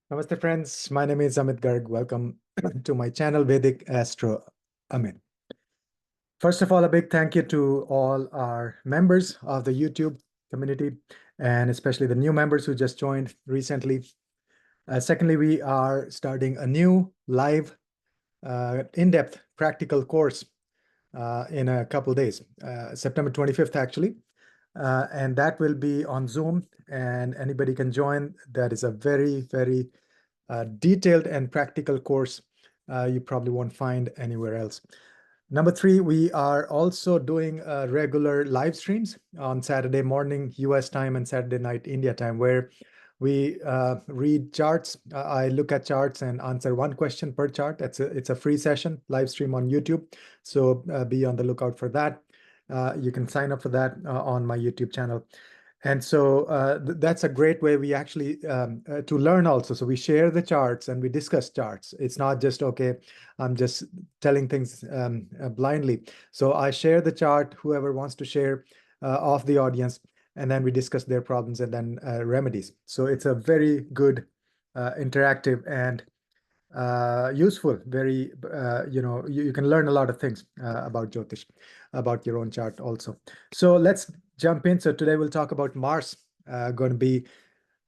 Namaste, friends. My name is Amit Garg. Welcome to my channel, Vedic Astro Amit. First of all, a big thank you to all our members of the YouTube community, and especially the new members who just joined recently. Secondly, we are starting a new live, in-depth practical course in a couple days, September 25th, actually. And that will be on Zoom, and anybody can join. That is a very, very detailed and practical course you probably won't find anywhere else. Number three, we are also doing regular live streams on Saturday morning US time and Saturday night India time, where we read charts. I look at charts and answer one question per chart. It's a free session, live stream on YouTube. So be on the lookout for that. You can sign up for that on my YouTube channel. And so that's a great way we actually to learn also. So we share the charts and we discuss charts. It's not just, okay, I'm just telling things blindly. So I share the chart, whoever wants to share of the audience, and then we discuss their problems and then remedies. So it's a very good, interactive and useful, very, you can learn a lot of things about Jyotish, about your own chart also. So let's jump in. So today we'll talk about Mars going to be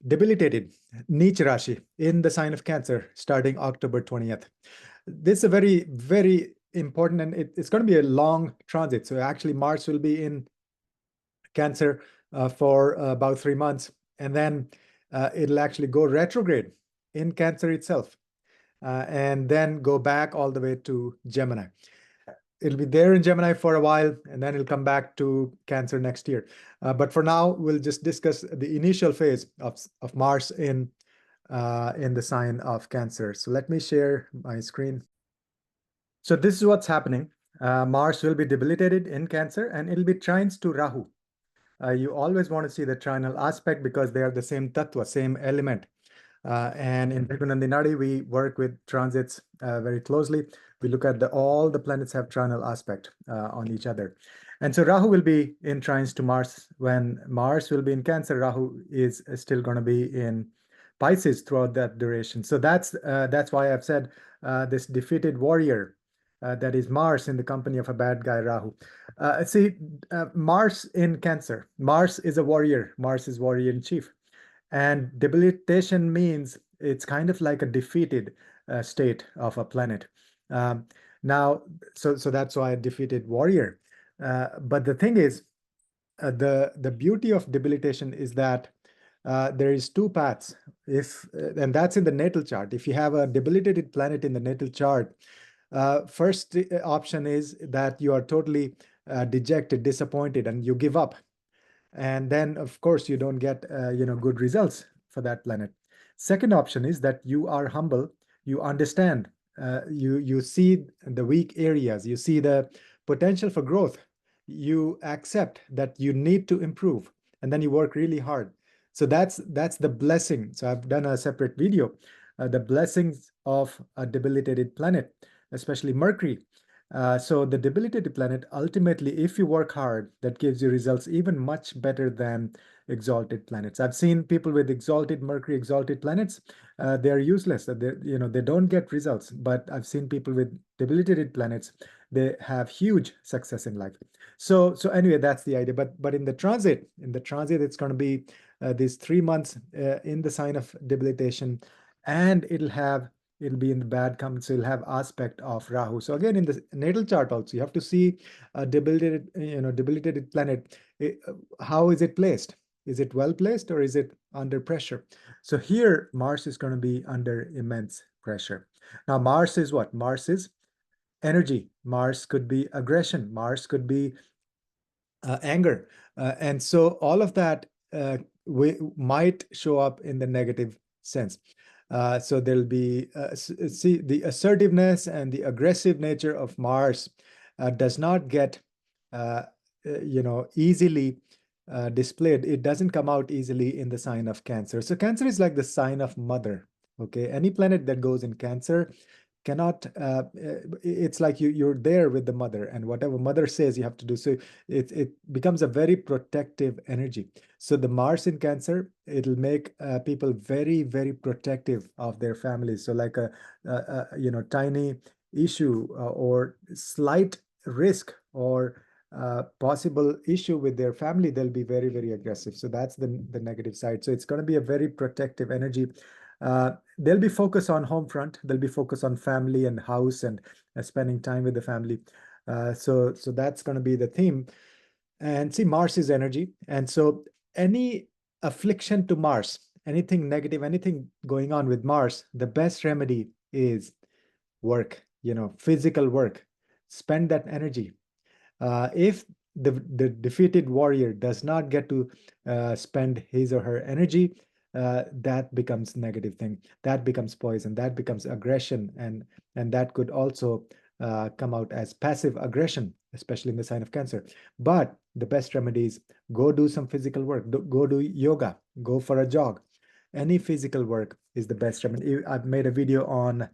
debilitated, Neech Rashi, in the sign of Cancer starting October 20th. This is a very, very important, and it's going to be a long transit. So actually Mars will be in Cancer for about 3 months, and then it'll actually go retrograde in Cancer itself. And then go back all the way to Gemini. It'll be there in Gemini for a while, and then it'll come back to Cancer next year. But for now, we'll just discuss the initial phase of Mars in the sign of Cancer. So let me share my screen. So this is what's happening. Mars will be debilitated in Cancer, and it'll be trines to Rahu. You always want to see the trinal aspect because they are the same tattva, same element. And in Nadi, we work with transits very closely. We look at all the planets have trinal aspect on each other. And so Rahu will be in trines to Mars. When Mars will be in Cancer, Rahu is still going to be in Pisces throughout that duration. So that's why I've said this defeated warrior, that is Mars in the company of a bad guy, Rahu. Mars in Cancer. Mars is a warrior. Mars is warrior in chief. And debilitation means it's kind of like a defeated state of a planet. Now, so that's why a defeated warrior. But the thing is, the beauty of debilitation is that there is two paths. And that's in the natal chart. If you have a debilitated planet in the natal chart, first option is that you are totally dejected, disappointed, and you give up. And then, of course, you don't get good results for that planet. Second option is that you are humble, you understand, you see the weak areas, you see the potential for growth, you accept that you need to improve, and then you work really hard. So that's the blessing. So I've done a separate video, the blessings of a debilitated planet, especially Mercury. So the debilitated planet, ultimately, if you work hard, that gives you results even much better than exalted planets. I've seen people with exalted Mercury, exalted planets, they are useless. They don't get results. But I've seen people with debilitated planets, they have huge success in life. So anyway, that's the idea. But in the transit, it's going to be these 3 months in the sign of debilitation, and it'll be in the bad company, so it'll have aspect of Rahu. So again, in the natal chart also, you have to see a debilitated planet. How is it placed? Is it well placed or is it under pressure? So here, Mars is going to be under immense pressure. Now, Mars is what? Mars is energy. Mars could be aggression. Mars could be anger. And so all of that might show up in the negative sense. So there'll be, see, the assertiveness and the aggressive nature of Mars does not get, easily displayed. It doesn't come out easily in the sign of Cancer. So Cancer is like the sign of mother. Okay, any planet that goes in Cancer cannot, it's like you're there with the mother, and whatever mother says you have to do. So it becomes a very protective energy. So the Mars in Cancer, it'll make people very, very protective of their families. So like tiny issue or slight risk or possible issue with their family, they'll be very, very aggressive. So that's the negative side. So it's going to be a very protective energy. They'll be focused on home front. They'll be focused on family and house and spending time with the family. So that's going to be the theme. And see, Mars is energy. And so any affliction to Mars, anything negative, anything going on with Mars, the best remedy is work, physical work. Spend that energy. If the defeated warrior does not get to spend his or her energy, that becomes negative thing. That becomes poison. That becomes aggression, and that could also come out as passive aggression, especially in the sign of Cancer. But the best remedy is go do some physical work. Go do yoga. Go for a jog. Any physical work is the best remedy. I've made a video on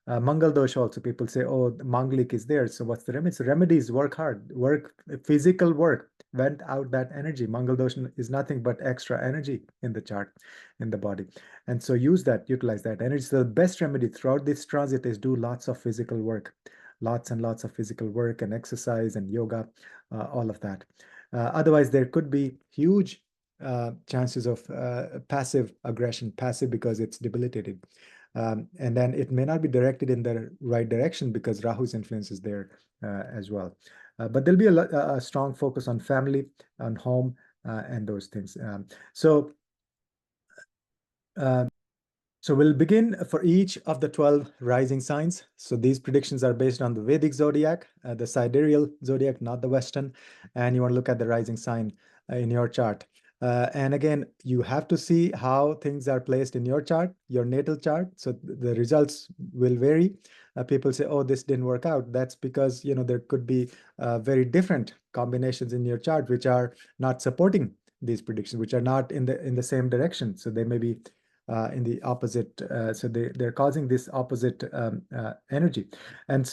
Mangal dosh also. People say, oh, the Manglik is there. So what's the remedy? So remedies, work hard, work, physical work, vent out that energy. Mangal dosh is nothing but extra energy in the chart, in the body. And so use that, utilize that energy. So the best remedy throughout this transit is do lots of physical work, lots and lots of physical work and exercise and yoga, all of that. Otherwise, there could be huge chances of passive aggression, passive because it's debilitated. And then it may not be directed in the right direction because Rahu's influence is there as well. But there'll be a strong focus on family, on home, and those things. So we'll begin for each of the 12 rising signs. So these predictions are based on the Vedic zodiac, the sidereal zodiac, not the Western. And you want to look at the rising sign in your chart. And again, you have to see how things are placed in your chart, your natal chart. So the results will vary. People say, oh, this didn't work out. That's because, there could be very different combinations in your chart, which are not supporting these predictions, which are not in the same direction. So they may be in the opposite, so they're causing this opposite energy. And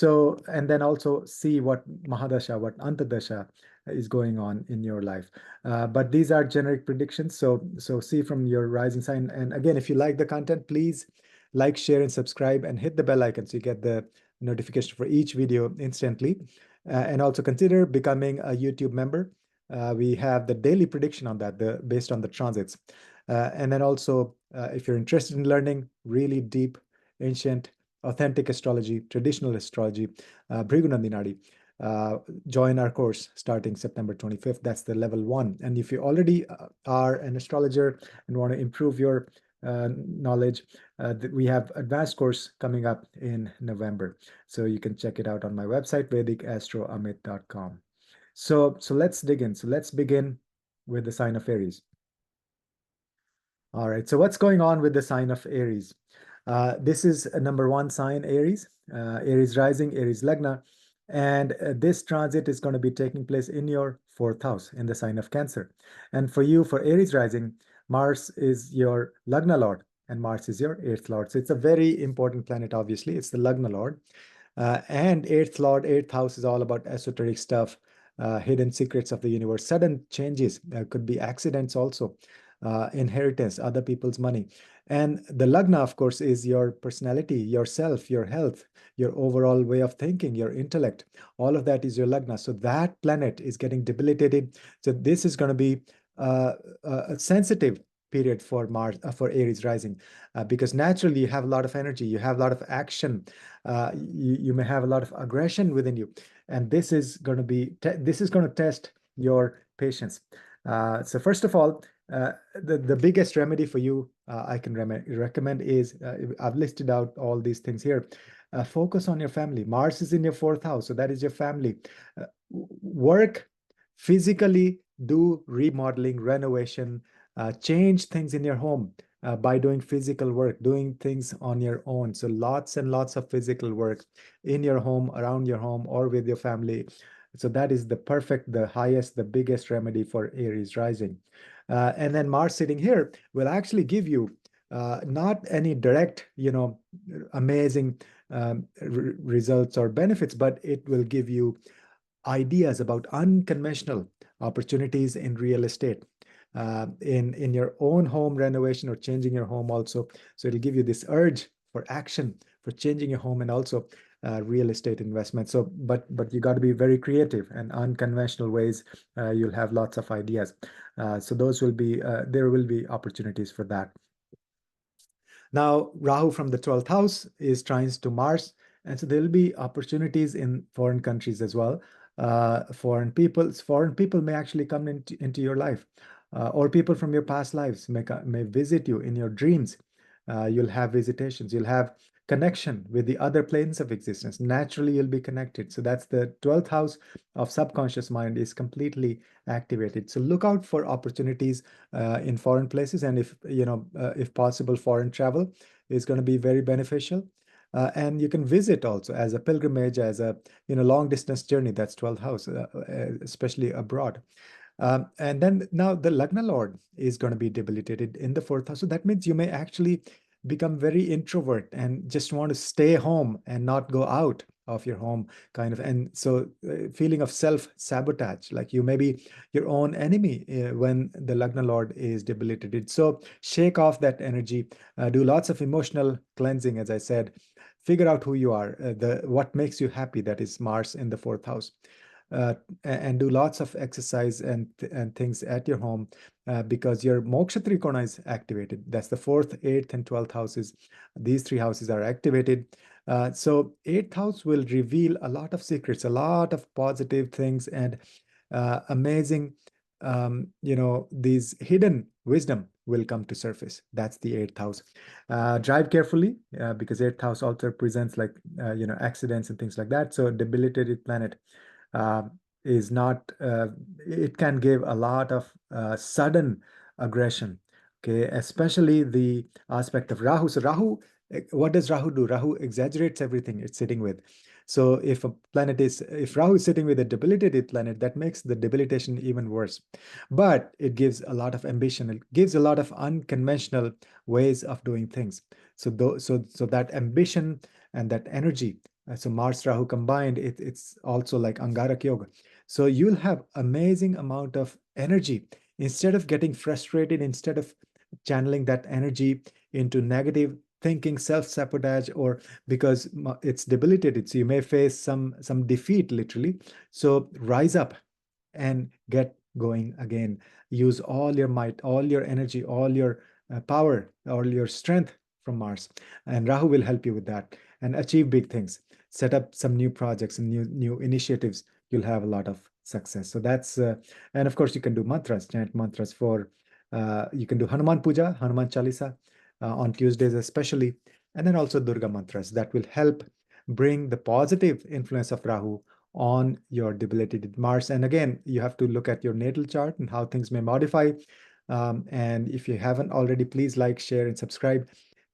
then also see what Mahadasha, what Antadasha is going on in your life. But these are generic predictions. So see from your rising sign. And again, if you like the content, please like, share, and subscribe, and hit the bell icon so you get the notification for each video instantly. And also consider becoming a YouTube member. We have the daily prediction on that, based on the transits. And then also, if you're interested in learning really deep, ancient, authentic astrology, traditional astrology, Bhrigu Nandinadi, join our course starting September 25th. That's the level 1. And if you already are an astrologer and want to improve your knowledge, we have advanced course coming up in November. So you can check it out on my website, VedicAstroAmit.com. So let's dig in. So let's begin with the sign of Aries. All right, so what's going on with the sign of Aries? This is a number 1 sign, Aries, Aries rising, Aries Lagna, and this transit is going to be taking place in your 4th house in the sign of Cancer. And for you, for Aries rising, Mars is your Lagna Lord and Mars is your 8th Lord. So it's a very important planet, obviously. It's the Lagna Lord. And 8th Lord, 8th house is all about esoteric stuff, hidden secrets of the universe, sudden changes, could be accidents also. Inheritance, other people's money. And the Lagna, of course, is your personality, yourself, your health, your overall way of thinking, your intellect. All of that is your Lagna. So that planet is getting debilitated. So this is going to be a sensitive period for Mars, for Aries rising, because naturally you have a lot of energy, you have a lot of action, you may have a lot of aggression within you, and this is going to test your patience. So first of all, the biggest remedy for you I can recommend is, I've listed out all these things here. Focus on your family. Mars is in your 4th house, so that is your family. Work physically, do remodeling, renovation, change things in your home by doing physical work, doing things on your own. So lots and lots of physical work in your home, around your home, or with your family. So that is the perfect, the highest, the biggest remedy for Aries rising. And then Mars sitting here will actually give you not any direct, amazing results or benefits, but it will give you ideas about unconventional opportunities in real estate, in your own home renovation or changing your home also. So it'll give you this urge for action for changing your home and also real estate investment. So, but you got to be very creative and unconventional ways. You'll have lots of ideas. So those will be there will be opportunities for that. Now, Rahu from the 12th house is trines to Mars. And so there'll be opportunities in foreign countries as well. Foreign people may actually come into your life, or people from your past lives may visit you in your dreams. You'll have visitations, you'll have connection with the other planes of existence. Naturally, you'll be connected. So that's the 12th house of subconscious mind is completely activated. So look out for opportunities in foreign places, and if possible, foreign travel is going to be very beneficial. And you can visit also as a pilgrimage, as a long distance journey. That's 12th house, especially abroad. And then now the Lagna Lord is going to be debilitated in the 4th house. So that means you may actually become very introvert and just want to stay home and not go out of your home, kind of. And so feeling of self-sabotage, like you may be your own enemy when the Lagna Lord is debilitated. So shake off that energy, do lots of emotional cleansing, as I said. Figure out who you are, what makes you happy, that is Mars in the 4th house. And do lots of exercise and things at your home, because your moksha trikona is activated. That's the 4th, 8th, and 12th houses. These three houses are activated. So 8th house will reveal a lot of secrets, a lot of positive things, and amazing, these hidden wisdom will come to surface. That's the 8th house. Drive carefully, because 8th house also presents like, accidents and things like that. So debilitated planet uh, is not, it can give a lot of sudden aggression. Okay, especially the aspect of Rahu. So Rahu, what does Rahu do? Rahu exaggerates everything it's sitting with. So if Rahu is sitting with a debilitated planet, that makes the debilitation even worse. But it gives a lot of ambition. It gives a lot of unconventional ways of doing things. So that ambition and that energy, so Mars Rahu combined, it's also like Angarak Yoga. So you'll have amazing amount of energy. Instead of getting frustrated, instead of channeling that energy into negative thinking, self-sabotage, or because it's debilitated, so you may face some defeat literally. So rise up and get going again. Use all your might, all your energy, all your power, all your strength from Mars. And Rahu will help you with that and achieve big things. Set up some new projects and new initiatives. You'll have a lot of success. So that's, and of course, you can do mantras, chant mantras you can do Hanuman Puja, Hanuman Chalisa on Tuesdays especially, and then also Durga mantras that will help bring the positive influence of Rahu on your debilitated Mars. And again, you have to look at your natal chart and how things may modify. And if you haven't already, please like, share, and subscribe,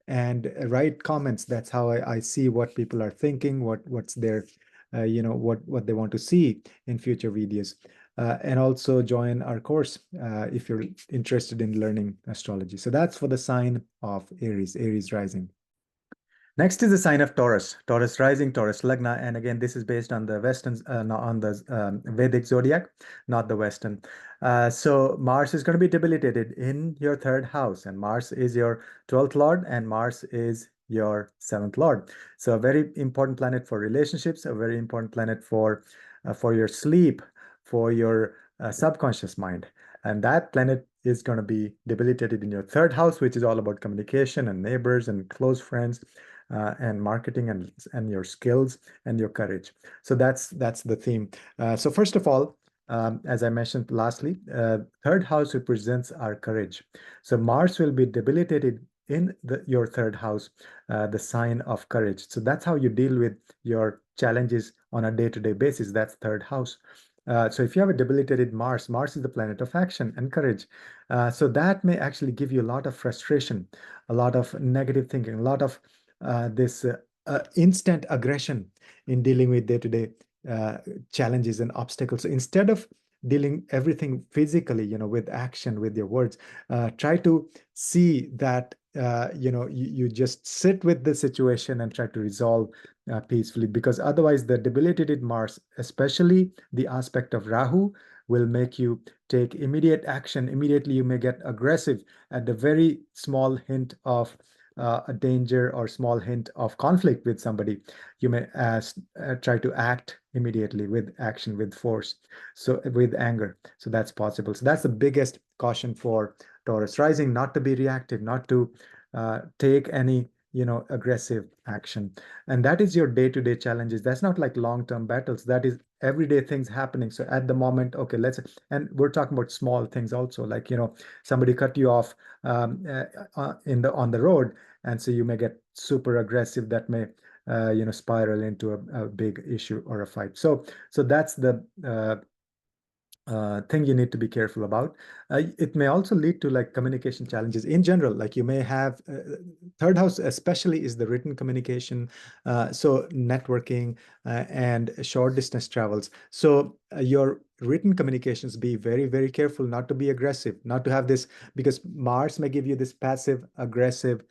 and write comments. That's how I see what people are thinking, what's their, what they want to see in future videos. And also join our course if you're interested in learning astrology. So that's for the sign of Aries, Aries rising. Next is the sign of Taurus, Taurus rising, Taurus Lagna. And again, this is based on the Western, on the Vedic zodiac, not the Western. So Mars is going to be debilitated in your 3rd house, and Mars is your 12th lord, and Mars is your 7th lord. So a very important planet for relationships, a very important planet for your sleep, for your subconscious mind. And that planet is going to be debilitated in your 3rd house, which is all about communication and neighbors and close friends, and marketing and your skills and your courage. So that's the theme. So first of all, as I mentioned lastly, 3rd house represents our courage. So Mars will be debilitated in your 3rd house, the sign of courage. So that's how you deal with your challenges on a day-to-day basis. That's 3rd house. So if you have a debilitated Mars, Mars is the planet of action and courage. So that may actually give you a lot of frustration, a lot of negative thinking, a lot of this instant aggression in dealing with day-to-day challenges and obstacles. So instead of dealing everything physically, with action, with your words, try to see that you just sit with the situation and try to resolve peacefully, because otherwise the debilitated Mars, especially the aspect of Rahu, will make you take immediate action. Immediately you may get aggressive at the very small hint of a danger or small hint of conflict with somebody. You may try to act immediately with action, with force, so with anger. So that's possible. So that's the biggest caution for Taurus rising, not to be reactive, not to take any aggressive action. And that is your day-to-day challenges. That's not like long-term battles. That is everyday things happening. So at the moment, okay, and we're talking about small things also, like somebody cut you off on the road, and so you may get super aggressive. That may spiral into a big issue or a fight. So that's the thing you need to be careful about. It may also lead to like communication challenges in general. Like you may have third house, especially, is the written communication, so networking and short distance travels. So your written communications, be very, very careful not to be aggressive, not to have this, because Mars may give you this passive aggressive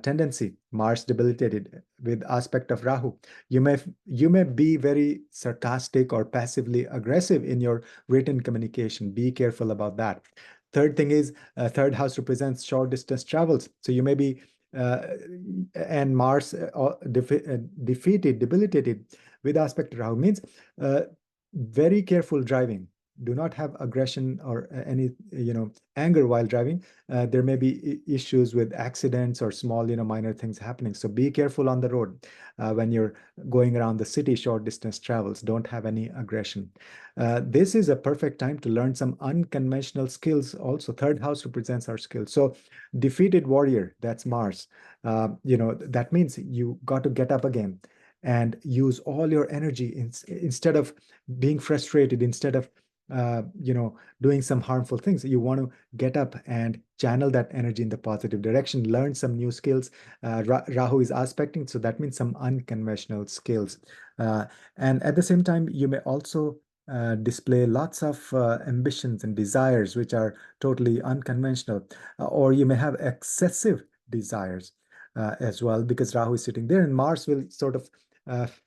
tendency. Mars debilitated with aspect of Rahu. You may be very sarcastic or passively aggressive in your written communication. Be careful about that. Third thing is, third house represents short distance travels. So you may be, uh, and Mars defeated, debilitated with aspect Rahu means uh, very careful driving. Do not have aggression or any, anger while driving. There may be issues with accidents or small, minor things happening. So be careful on the road when you're going around the city, short distance travels. Don't have any aggression. This is a perfect time to learn some unconventional skills. Also, third house represents our skills. So, defeated warrior, that's Mars. That means you got to get up again and use all your energy instead of being frustrated, instead of doing some harmful things. You want to get up and channel that energy in the positive direction, learn some new skills. Rahu is aspecting, so that means some unconventional skills. And at the same time, you may also display lots of ambitions and desires which are totally unconventional, or you may have excessive desires as well, because Rahu is sitting there, and Mars will sort of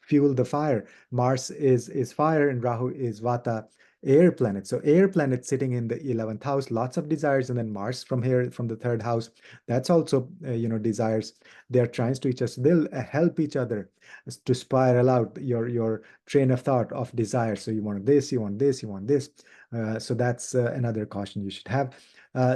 fuel the fire. Mars is fire, and Rahu is Vata, air planet. So air planet sitting in the 11th house, lots of desires, and then Mars from here, from the third house, that's also desires. They're trying to each other. They'll help each other to spiral out your train of thought of desire. So you want this, you want this, you want this. So that's another caution you should have.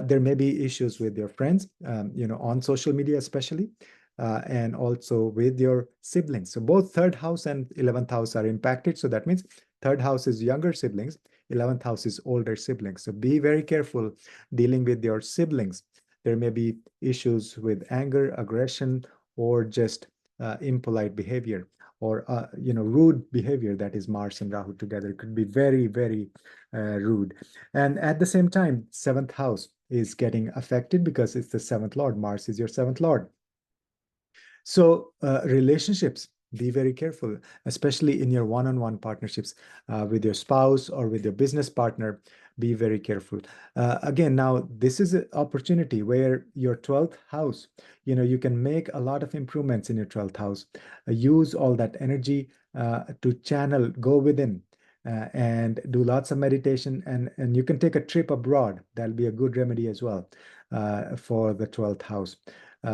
There may be issues with your friends, on social media especially, and also with your siblings. So both third house and 11th house are impacted. So that means third house is younger siblings, 11th house is older siblings. So be very careful dealing with your siblings. There may be issues with anger, aggression, or just impolite behavior, or rude behavior. That is Mars and Rahu together. It could be very, very rude. And at the same time, seventh house is getting affected because it's the seventh lord. Mars is your seventh lord. So relationships, be very careful, especially in your one-on-one partnerships with your spouse or with your business partner. Be very careful. Again, now this is an opportunity where your 12th house, you can make a lot of improvements in your 12th house. Use all that energy to channel, go within, and do lots of meditation, and you can take a trip abroad. That'll be a good remedy as well for the 12th house.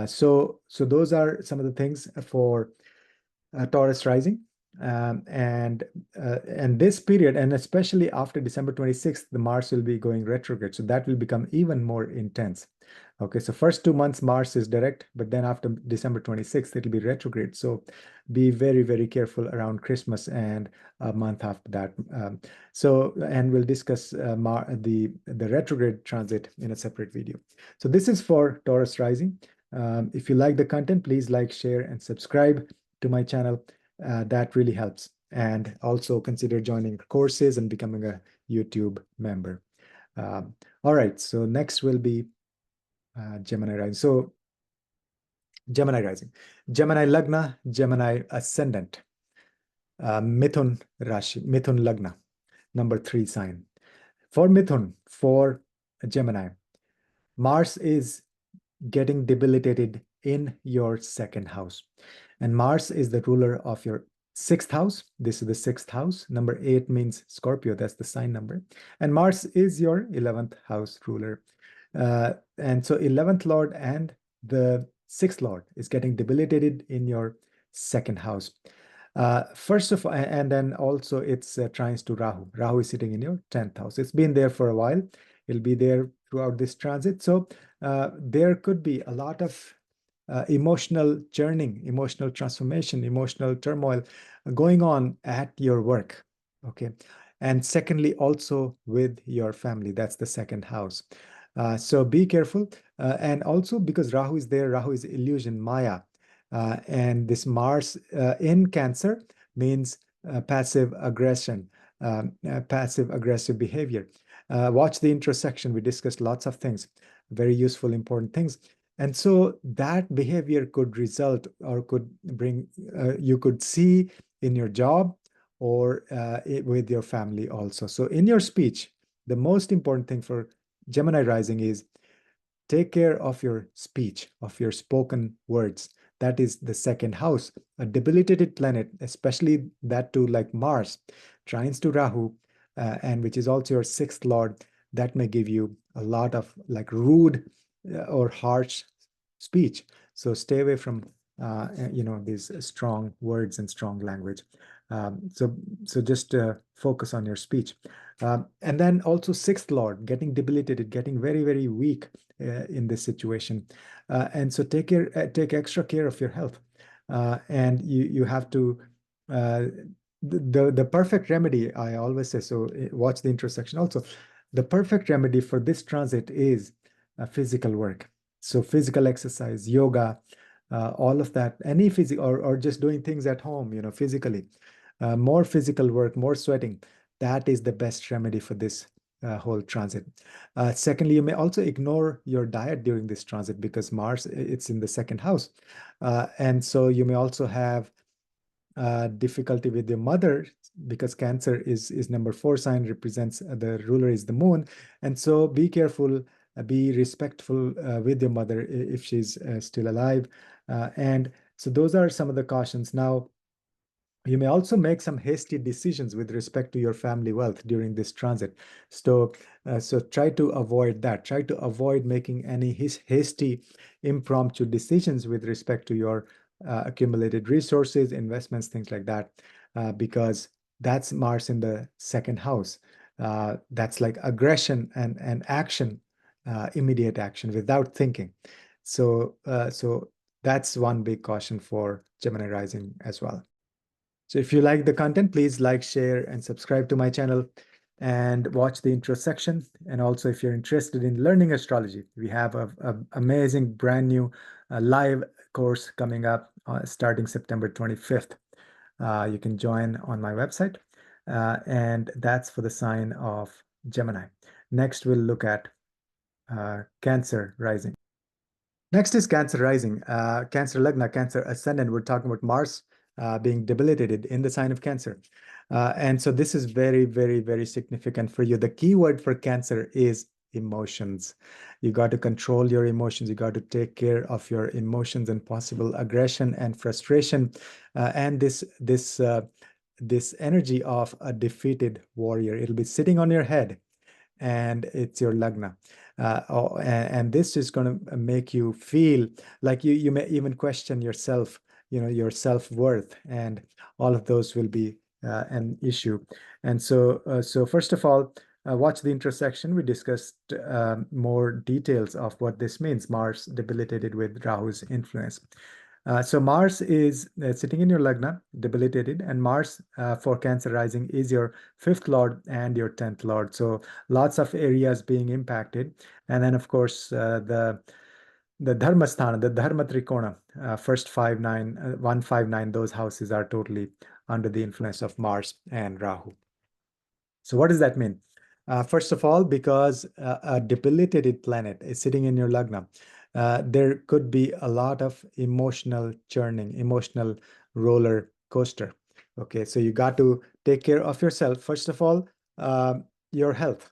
So those are some of the things for Taurus rising. And this period, and especially after December 26th, the Mars will be going retrograde. So that will become even more intense. Okay, so first 2 months Mars is direct, but then after December 26th, it'll be retrograde. So be very, very careful around Christmas and a month after that. And we'll discuss the retrograde transit in a separate video. So this is for Taurus rising. If you like the content, please like, share, and subscribe to my channel. That really helps. And also consider joining courses and becoming a YouTube member. All right, so next will be Gemini rising. So Gemini rising, Gemini Lagna, Gemini ascendant, Mithun Rashi, Mithun Lagna, number 3 sign. For Mithun, for Gemini, Mars is getting debilitated in your second house. And Mars is the ruler of your sixth house. This is the sixth house. Number 8 means Scorpio. That's the sign number. And Mars is your 11th house ruler. And so 11th Lord and the sixth Lord is getting debilitated in your second house. First of all, and then also it's trines to Rahu. Rahu is sitting in your 10th house. It's been there for a while. It'll be there throughout this transit. So there could be a lot of emotional churning, emotional transformation, emotional turmoil going on at your work. Okay. And secondly, also with your family. That's the second house. So be careful. And also because Rahu is there, Rahu is illusion, Maya. And this Mars in Cancer means passive aggression, passive aggressive behavior. Watch the intro section. We discussed lots of things, very useful, important things. And so that behavior could result or could bring, you could see in your job or with your family also. So in your speech, the most important thing for Gemini rising is take care of your speech, of your spoken words. That is the second house. A debilitated planet, especially that too like Mars, trines to Rahu, and which is also your sixth lord, that may give you a lot of like rude or harsh speech. So stay away from these strong words and strong language. So just focus on your speech. And then also sixth lord getting debilitated, getting very, very weak in this situation. And so take extra care of your health. And you have to the perfect remedy, I always say, so watch the intersection also. The perfect remedy for this transit is physical work. So physical exercise, yoga, all of that, any physical or just doing things at home, physically. More physical work, more sweating. That is the best remedy for this whole transit. Secondly, you may also ignore your diet during this transit because Mars, it's in the second house. And so you may also have difficulty with your mother because Cancer is number 4 sign, represents the ruler is the moon. And so be careful, be respectful with your mother if she's still alive. And so those are some of the cautions. Now, you may also make some hasty decisions with respect to your family wealth during this transit. So try to avoid that. Try to avoid making any hasty, impromptu decisions with respect to your accumulated resources, investments, things like that, because that's Mars in the second house. That's like aggression and action, immediate action without thinking. So that's one big caution for Gemini rising as well. So if you like the content, please like, share, and subscribe to my channel and watch the intro section. And also, if you're interested in learning astrology, we have an amazing brand new live course coming up starting September 25th. You can join on my website. And that's for the sign of Gemini. Next, we'll look at Cancer rising. Next is Cancer rising, Cancer Lagna, Cancer ascendant. We're talking about Mars being debilitated in the sign of Cancer. And so this is very, very, very significant for you. The key word for Cancer is emotions. You got to control your emotions. You got to take care of your emotions and possible aggression and frustration. And this energy of a defeated warrior. It'll be sitting on your head and it's your lagna. And this is going to make you feel like you may even question yourself, your self-worth, and all of those will be an issue. And so first of all, watch the intersection. We discussed more details of what this means. Mars debilitated with Rahu's influence. So Mars is sitting in your lagna, debilitated, and Mars for Cancer rising is your 5th lord and your 10th lord. So lots of areas being impacted. And then, of course, the Dharmasthana, the Dharma Trikona, first 5, 9, 1, 5, 9, those houses are totally under the influence of Mars and Rahu. So what does that mean? First of all, because a debilitated planet is sitting in your lagna, there could be a lot of emotional churning, emotional roller coaster. Okay, so you got to take care of yourself. First of all, your health.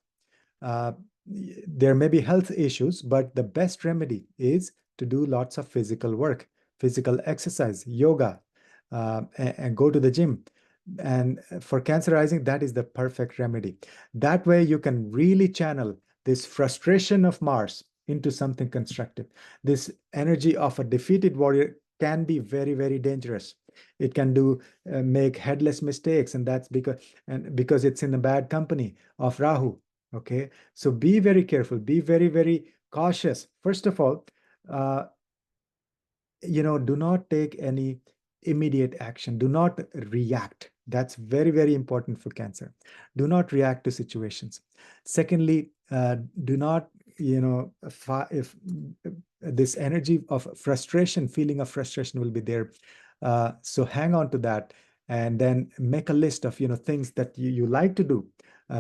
there may be health issues, but the best remedy is to do lots of physical work, physical exercise, yoga, and go to the gym. And for Cancer rising, that is the perfect remedy. That way, you can really channel this frustration of Mars into something constructive. This energy of a defeated warrior can be very, very dangerous. It can make headless mistakes, and that's because it's in a bad company of Rahu. Okay, so be very careful, be very, very cautious. First of all, uh, do not take any immediate action. Do not react. That's very, very important for Cancer. Do not react to situations. Secondly, do not, if this energy of frustration, feeling of frustration will be there. So hang on to that and then make a list of, things that you like to do.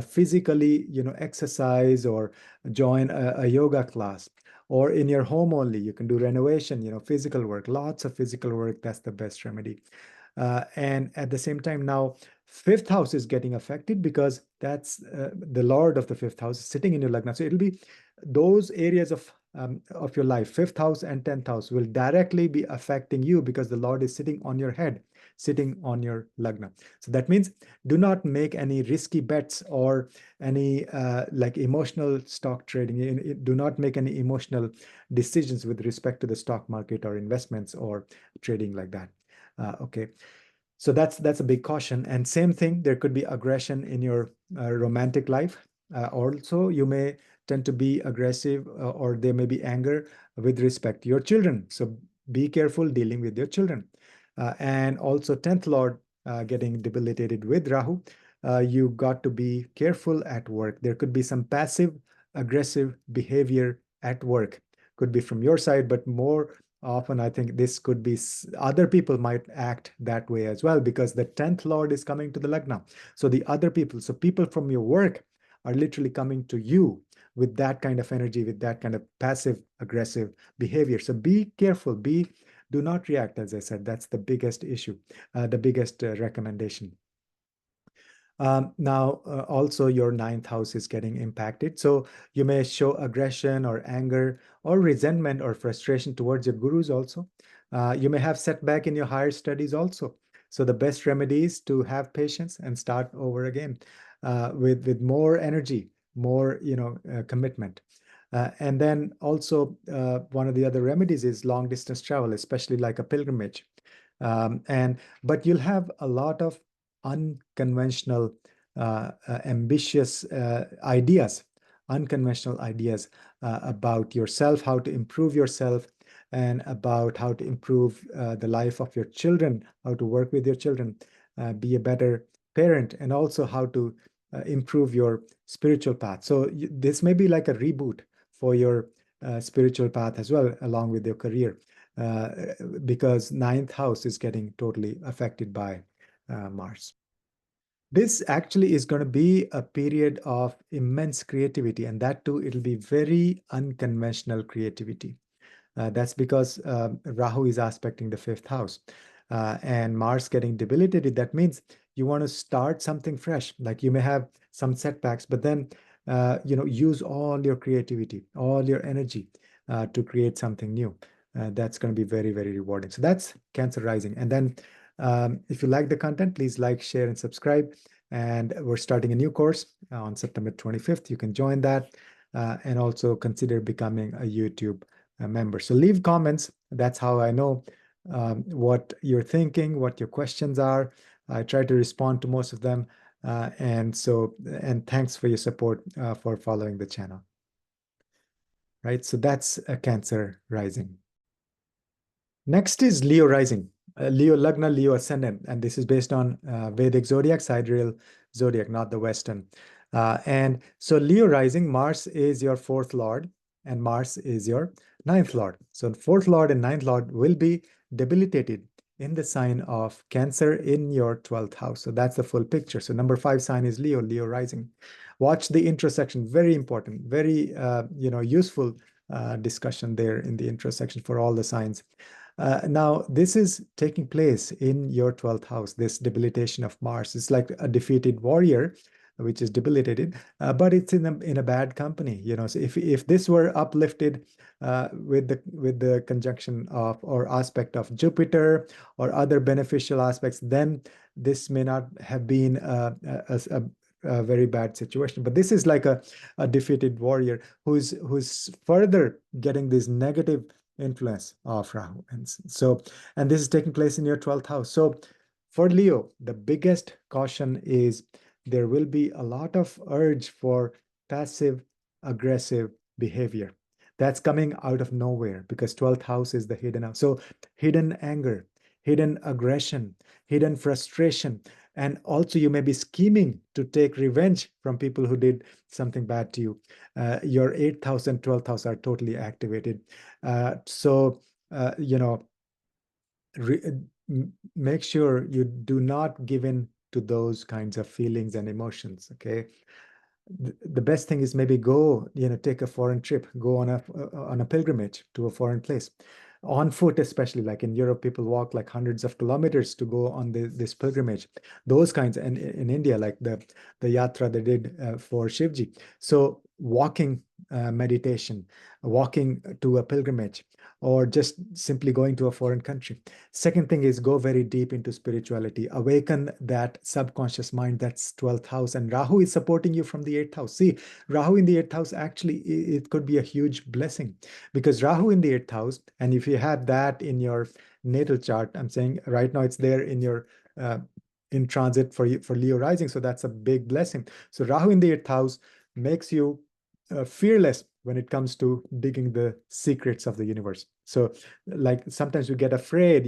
Physically, exercise or join a yoga class, or in your home only, you can do renovation, physical work, lots of physical work. That's the best remedy. And at the same time, now fifth house is getting affected because that's the Lord of the fifth house sitting in your lagna. So it'll be those areas of your life, fifth house and 10th house, will directly be affecting you because the Lord is sitting on your head, sitting on your lagna. So that means do not make any risky bets or any like emotional stock trading. Do not make any emotional decisions with respect to the stock market or investments or trading like that. Okay. So that's a big caution. And same thing, there could be aggression in your romantic life. Also, you may tend to be aggressive, or there may be anger with respect to your children. So be careful dealing with your children. And also 10th Lord getting debilitated with Rahu. You got to be careful at work. There could be some passive aggressive behavior at work. Could be from your side, but more often I think this could be other people might act that way as well, because the 10th Lord is coming to the Lagna. So the other people, so people from your work are literally coming to you with that kind of energy, with that kind of passive aggressive behavior. So be careful, do not react. As I said, that's the biggest issue, the biggest recommendation. Now, also your ninth house is getting impacted. So you may show aggression or anger or resentment or frustration towards your gurus also. You may have setback in your higher studies also. So the best remedy is to have patience and start over again with more energy, more commitment. And then also one of the other remedies is long distance travel, especially like a pilgrimage. But you'll have a lot of unconventional, ambitious ideas, unconventional ideas about yourself, how to improve yourself, and about how to improve the life of your children, how to work with your children, be a better parent, and also how to improve your spiritual path. So this may be like a reboot for your spiritual path as well, along with your career, because ninth house is getting totally affected by Mars. This actually is going to be a period of immense creativity, and that too, it'll be very unconventional creativity. That's because Rahu is aspecting the fifth house, and Mars getting debilitated. That means you want to start something fresh. Like you may have some setbacks, but then use all your creativity, all your energy to create something new. That's going to be very, very rewarding. So that's Cancer rising. And then if you like the content, please like, share, and subscribe. And we're starting a new course on September 25th. You can join that and also consider becoming a YouTube member. So leave comments. That's how I know what you're thinking, what your questions are. I try to respond to most of them. And thanks for your support for following the channel. Right. So that's a Cancer rising. Next is Leo rising, Leo Lagna, Leo ascendant, and this is based on Vedic zodiac, sidereal zodiac, not the Western. And so Leo rising, Mars is your fourth lord, and Mars is your ninth lord. So fourth lord and ninth lord will be debilitated in the sign of Cancer in your 12th house. So that's the full picture. So number 5 sign is Leo, Leo rising. Watch the intersection, very important, very useful discussion there in the intersection for all the signs. Now, this is taking place in your 12th house, this debilitation of Mars. It's like a defeated warrior which is debilitated, but it's in a bad company. So if this were uplifted with the conjunction of or aspect of Jupiter or other beneficial aspects, then this may not have been a very bad situation. But this is like a defeated warrior who's further getting this negative influence of Rahu. And this is taking place in your 12th house. So for Leo, the biggest caution is there will be a lot of urge for passive aggressive behavior. That's coming out of nowhere because 12th house is the hidden house. So hidden anger, hidden aggression, hidden frustration, and also you may be scheming to take revenge from people who did something bad to you. Your 8th house and 12th house are totally activated. So, make sure you do not give in to those kinds of feelings and emotions, okay? The best thing is maybe go, take a foreign trip, go on a pilgrimage to a foreign place, on foot, especially like in Europe, people walk like hundreds of kilometers to go on this pilgrimage. Those kinds, and in India, like the yatra they did for Shivji. So walking meditation, walking to a pilgrimage, or just simply going to a foreign country. Second thing is go very deep into spirituality, awaken that subconscious mind. That's 12th house, and Rahu is supporting you from the 8th house. See, Rahu in the 8th house, actually, it could be a huge blessing because Rahu in the 8th house, and if you had that in your natal chart, I'm saying right now it's there in your in transit for Leo rising, so that's a big blessing. So Rahu in the 8th house makes you fearless when it comes to digging the secrets of the universe. So like sometimes we get afraid,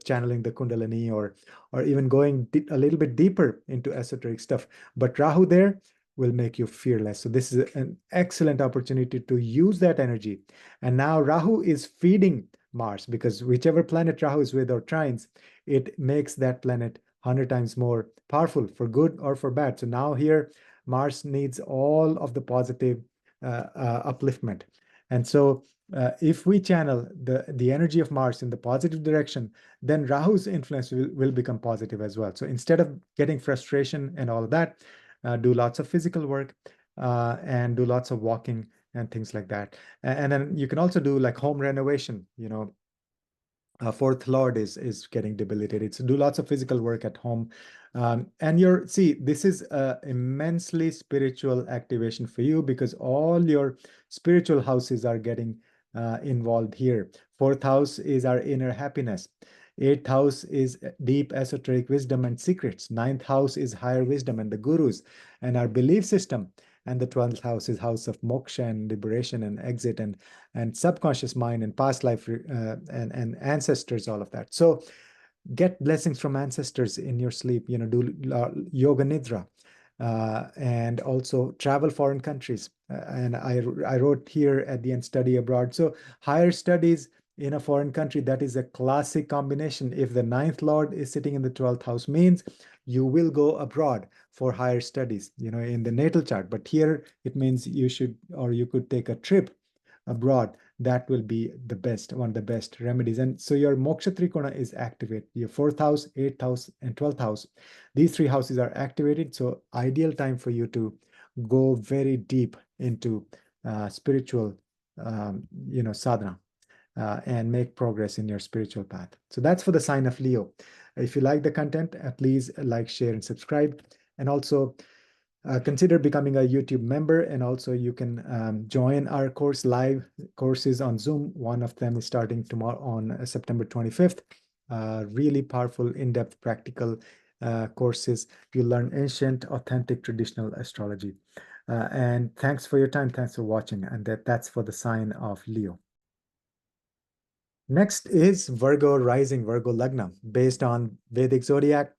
channeling the Kundalini or even going a little bit deeper into esoteric stuff. But Rahu there will make you fearless. So this is an excellent opportunity to use that energy. And now Rahu is feeding Mars because whichever planet Rahu is with or trines, it makes that planet 100 times more powerful for good or for bad. So now here, Mars needs all of the positive upliftment. And so if we channel the energy of Mars in the positive direction, then Rahu's influence will become positive as well. So instead of getting frustration and all of that, do lots of physical work and do lots of walking and things like that. And then you can also do like home renovation, fourth lord is getting debilitated, so do lots of physical work at home. And this is a immensely spiritual activation for you because all your spiritual houses are getting involved here. Fourth house is our inner happiness. Eighth house is deep esoteric wisdom and secrets. Ninth house is higher wisdom and the gurus and our belief system. And the 12th house is house of moksha and liberation and exit and subconscious mind and past life and ancestors, all of that. So get blessings from ancestors in your sleep, do yoga nidra, and also travel foreign countries. And I wrote here at the end, study abroad. So higher studies in a foreign country, that is a classic combination. If the ninth lord is sitting in the 12th house, means you will go abroad for higher studies, in the natal chart. But here it means you should, or you could take a trip abroad. That will be the best, one of the best remedies. And so your moksha trikona is activated. Your 4th house, 8th house, and 12th house. These three houses are activated. So ideal time for you to go very deep into spiritual, sadhana and make progress in your spiritual path. So that's for the sign of Leo. If you like the content, please like, share, and subscribe. And also consider becoming a YouTube member, and also you can join our live courses on Zoom. One of them is starting tomorrow on September 25th. Really powerful, in-depth, practical courses. You learn ancient, authentic, traditional astrology. And thanks for your time. Thanks for watching. And that's for the sign of Leo. Next is Virgo rising, Virgo Lagna, based on Vedic zodiac.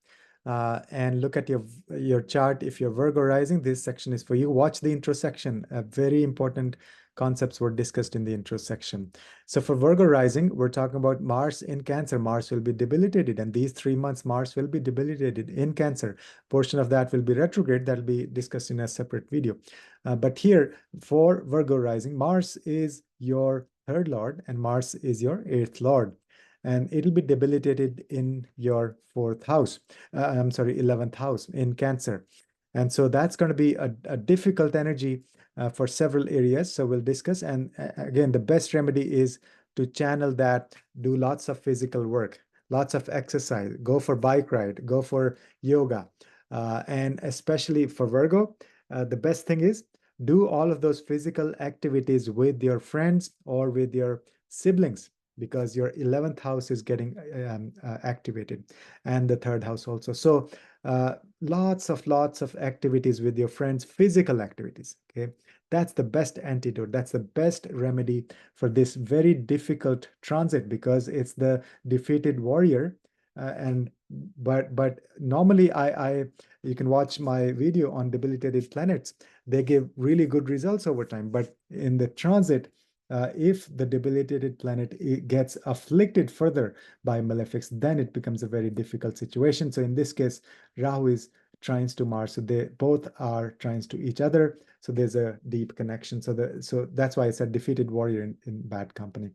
And look at your chart. If you're Virgo rising, this section is for you. Watch the intro section. Very important concepts were discussed in the intro section. So for Virgo rising, we're talking about Mars in Cancer. Mars will be debilitated, and these 3 months, Mars will be debilitated in Cancer. Portion of that will be retrograde. That'll be discussed in a separate video. But here, for Virgo rising, Mars is your 3rd lord, and Mars is your 8th lord. And it'll be debilitated in your 4th house. I'm sorry, 11th house in Cancer. And so that's going to be a difficult energy for several areas. So we'll discuss. And again, the best remedy is to channel that, do lots of physical work, lots of exercise, go for bike ride, go for yoga. And especially for Virgo, the best thing is do all of those physical activities with your friends or with your siblings, because your 11th house is getting activated, and the third house also. So lots of activities with your friends, physical activities. Okay, that's the best antidote. That's the best remedy for this very difficult transit, because it's the defeated warrior. And but normally I you can watch my video on debilitated planets. They give really good results over time. But in the transit, if the debilitated planet gets afflicted further by malefics, then it becomes a very difficult situation. So in this case, Rahu is trines to Mars, so they both are trines to each other. So there's a deep connection. So that's why I said defeated warrior in bad company.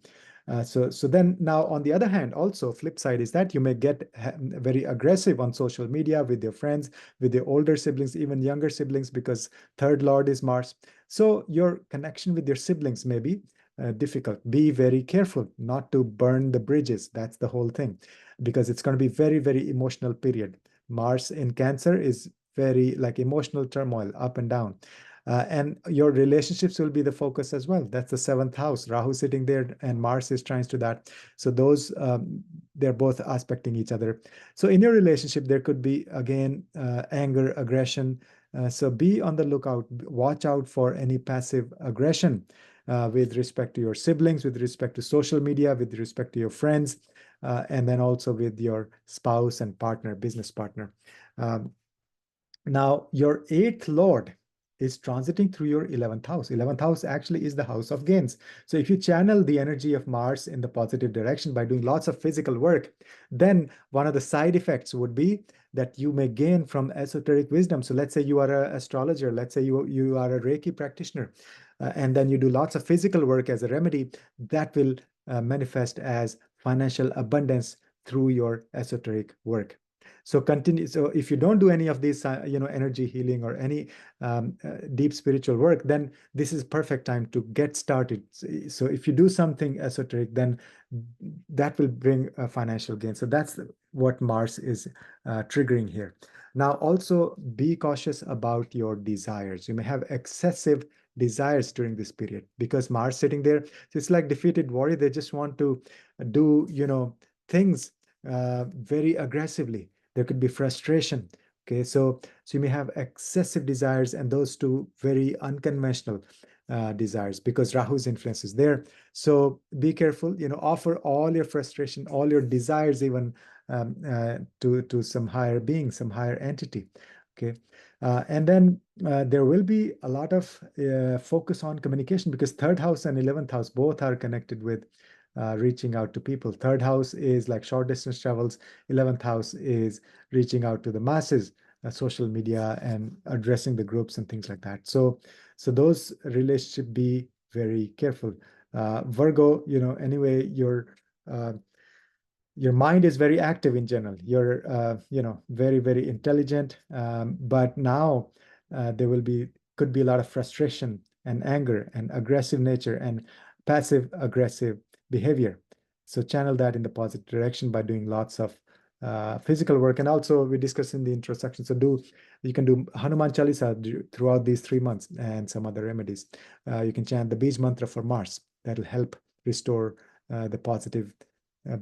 So then now on the other hand, also flip side is that you may get very aggressive on social media with your friends, with your older siblings, even younger siblings, because third lord is Mars. So your connection with your siblings may be difficult. Be very careful not to burn the bridges. That's the whole thing, because it's going to be very emotional period. Mars in Cancer is very like emotional turmoil, up and down. And your relationships will be the focus as well. That's the seventh house. Rahu sitting there and Mars is trines to that. So those, they're both aspecting each other. So in your relationship, there could be, again, anger, aggression. So be on the lookout. Watch out for any passive aggression with respect to your siblings, with respect to social media, with respect to your friends, and then also with your spouse and partner, business partner. Um, Now, your eighth lord is transiting through your 11th house. 11th house actually is the house of gains. So if you channel the energy of Mars in the positive direction by doing lots of physical work, then one of the side effects would be that you may gain from esoteric wisdom. So let's say you are an astrologer, let's say you are a Reiki practitioner, and then you do lots of physical work as a remedy, that will manifest as financial abundance through your esoteric work. So continue. So if you don't do any of these, energy healing or any deep spiritual work, then this is perfect time to get started. So if you do something esoteric, then that will bring a financial gain. So that's what Mars is triggering here. Now, also be cautious about your desires. You may have excessive desires during this period because Mars sitting there. So it's like defeated warrior. They just want to do, things very aggressively. There could be frustration. Okay, so you may have excessive desires, and those two very unconventional desires, because Rahu's influence is there. So be careful. Offer all your frustration, all your desires, even to some higher being, some higher entity. Okay, and then there will be a lot of focus on communication, because third house and 11th house both are connected with reaching out to people. Third house is like short distance travels. 11th house is reaching out to the masses, social media, and addressing the groups and things like that. So those relationships, be very careful. Virgo, anyway, your mind is very active in general. You're, very intelligent. But now there could be a lot of frustration and anger and aggressive nature and passive aggressive behavior. So channel that in the positive direction by doing lots of physical work. And also we discussed in the introduction. So you can do Hanuman Chalisa throughout these 3 months, and some other remedies. You can chant the Beej mantra for Mars. That'll help restore the positive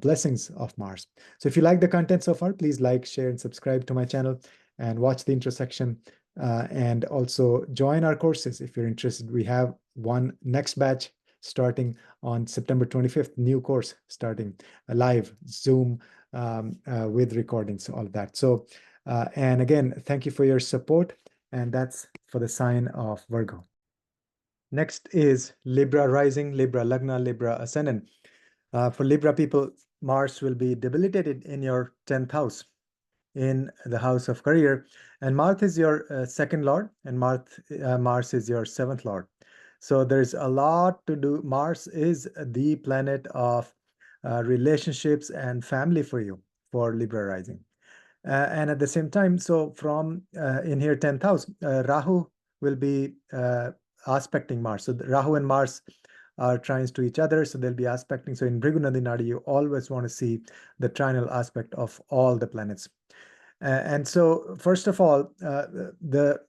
blessings of Mars. So if you like the content so far, please like, share, and subscribe to my channel, and watch the intro section. And also join our courses if you're interested. We have one next batch starting on September 25th, new course starting live, Zoom, with recordings, all of that. So, and again, thank you for your support. And that's for the sign of Virgo. Next is Libra rising, Libra Lagna, Libra ascendant. For Libra people, Mars will be debilitated in your 10th house, in the house of career. And Mars is your second lord, and Mars is your seventh lord. So there's a lot to do. Mars is the planet of relationships and family for you, for Libra rising. And at the same time, so from in here 10th house, Rahu will be aspecting Mars. So Rahu and Mars are trines to each other, so they'll be aspecting. So in Bhrigu Nadi Nadi, you always want to see the trinal aspect of all the planets. And so, first of all,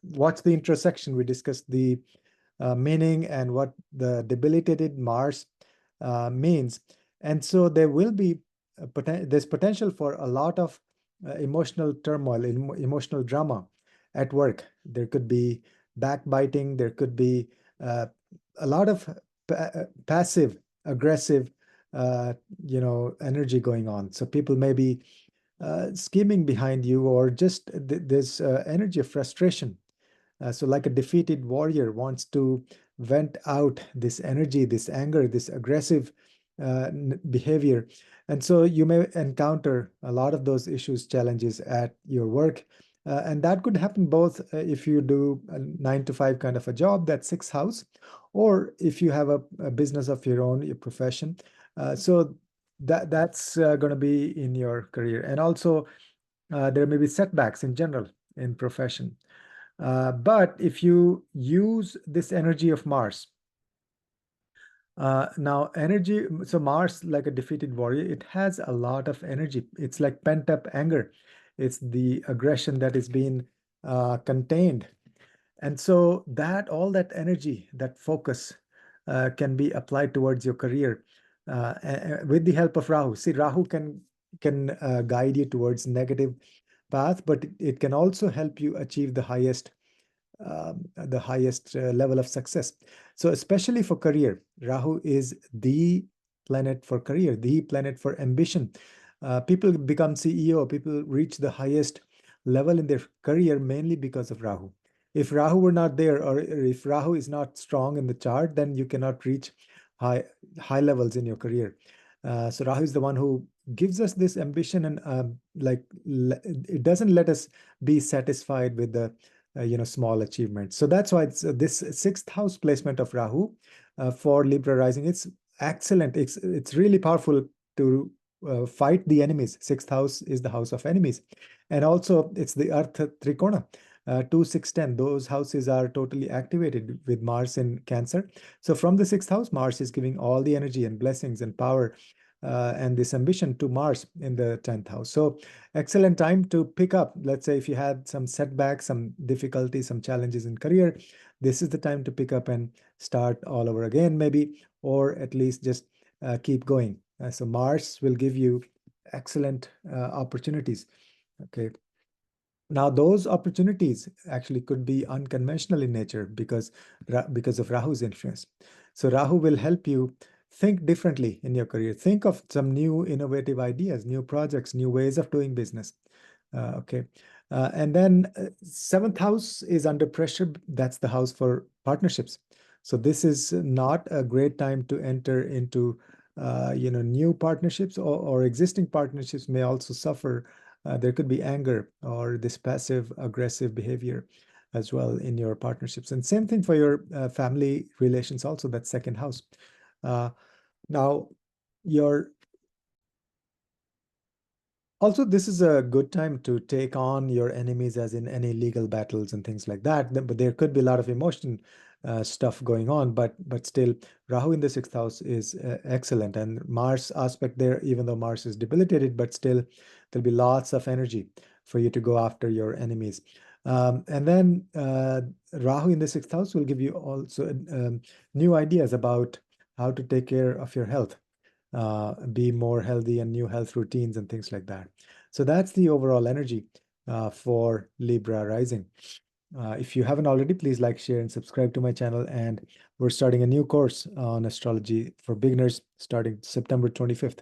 what's the intersection? We discussed the meaning and what the debilitated Mars means. And so there will be there's potential for a lot of emotional turmoil, emotional drama at work. There could be backbiting. There could be uh, a lot of passive, aggressive, energy going on. So people may be scheming behind you, or just this energy of frustration. So like a defeated warrior wants to vent out this energy, this anger, this aggressive behavior. And so you may encounter a lot of those issues, challenges at your work. And that could happen both if you do a 9 to 5 kind of a job, that's sixth house, or if you have a business of your own, your profession. So that's going to be in your career. And also, there may be setbacks in general in profession. But if you use this energy of Mars, now energy, so Mars, like a defeated warrior, it has a lot of energy. It's like pent up anger. It's the aggression that is being contained. And so that all that energy, that focus can be applied towards your career with the help of Rahu. See, Rahu can guide you towards negative path, but it can also help you achieve the highest level of success. So especially for career, Rahu is the planet for career, the planet for ambition. People become CEO, people reach the highest level in their career mainly because of Rahu. If Rahu were not there, or if Rahu is not strong in the chart, then you cannot reach high high levels in your career. So Rahu is the one who gives us this ambition, and it doesn't let us be satisfied with the small achievements. So that's why it's this sixth house placement of Rahu for Libra rising. It's excellent. It's really powerful to fight the enemies. Sixth house is the house of enemies, and also it's the Earth Trikona. 2, 6, 10, those houses are totally activated with Mars in Cancer. So from the sixth house, Mars is giving all the energy and blessings and power and this ambition to Mars in the 10th house. So excellent time to pick up. Let's say if you had some setbacks, some difficulties, some challenges in career, this is the time to pick up and start all over again, maybe, or at least just keep going. So Mars will give you excellent opportunities. Okay. Now, those opportunities actually could be unconventional in nature because of Rahu's influence. So Rahu will help you think differently in your career. Think of some new innovative ideas, new projects, new ways of doing business. Okay. And then seventh house is under pressure. That's the house for partnerships. So this is not a great time to enter into new partnerships, or existing partnerships may also suffer. There could be anger or this passive aggressive behavior as well in your partnerships. And same thing for your family relations also, that second house. Now, your also, this is a good time to take on your enemies, as in any legal battles and things like that. But there could be a lot of emotion stuff going on. But still, Rahu in the sixth house is excellent, and Mars aspect there. Even though Mars is debilitated, but still there'll be lots of energy for you to go after your enemies. And then Rahu in the sixth house will give you also new ideas about how to take care of your health. Be more healthy, and new health routines and things like that. So that's the overall energy for Libra rising. If you haven't already, please like, share, and subscribe to my channel. And we're starting a new course on astrology for beginners starting September 25th.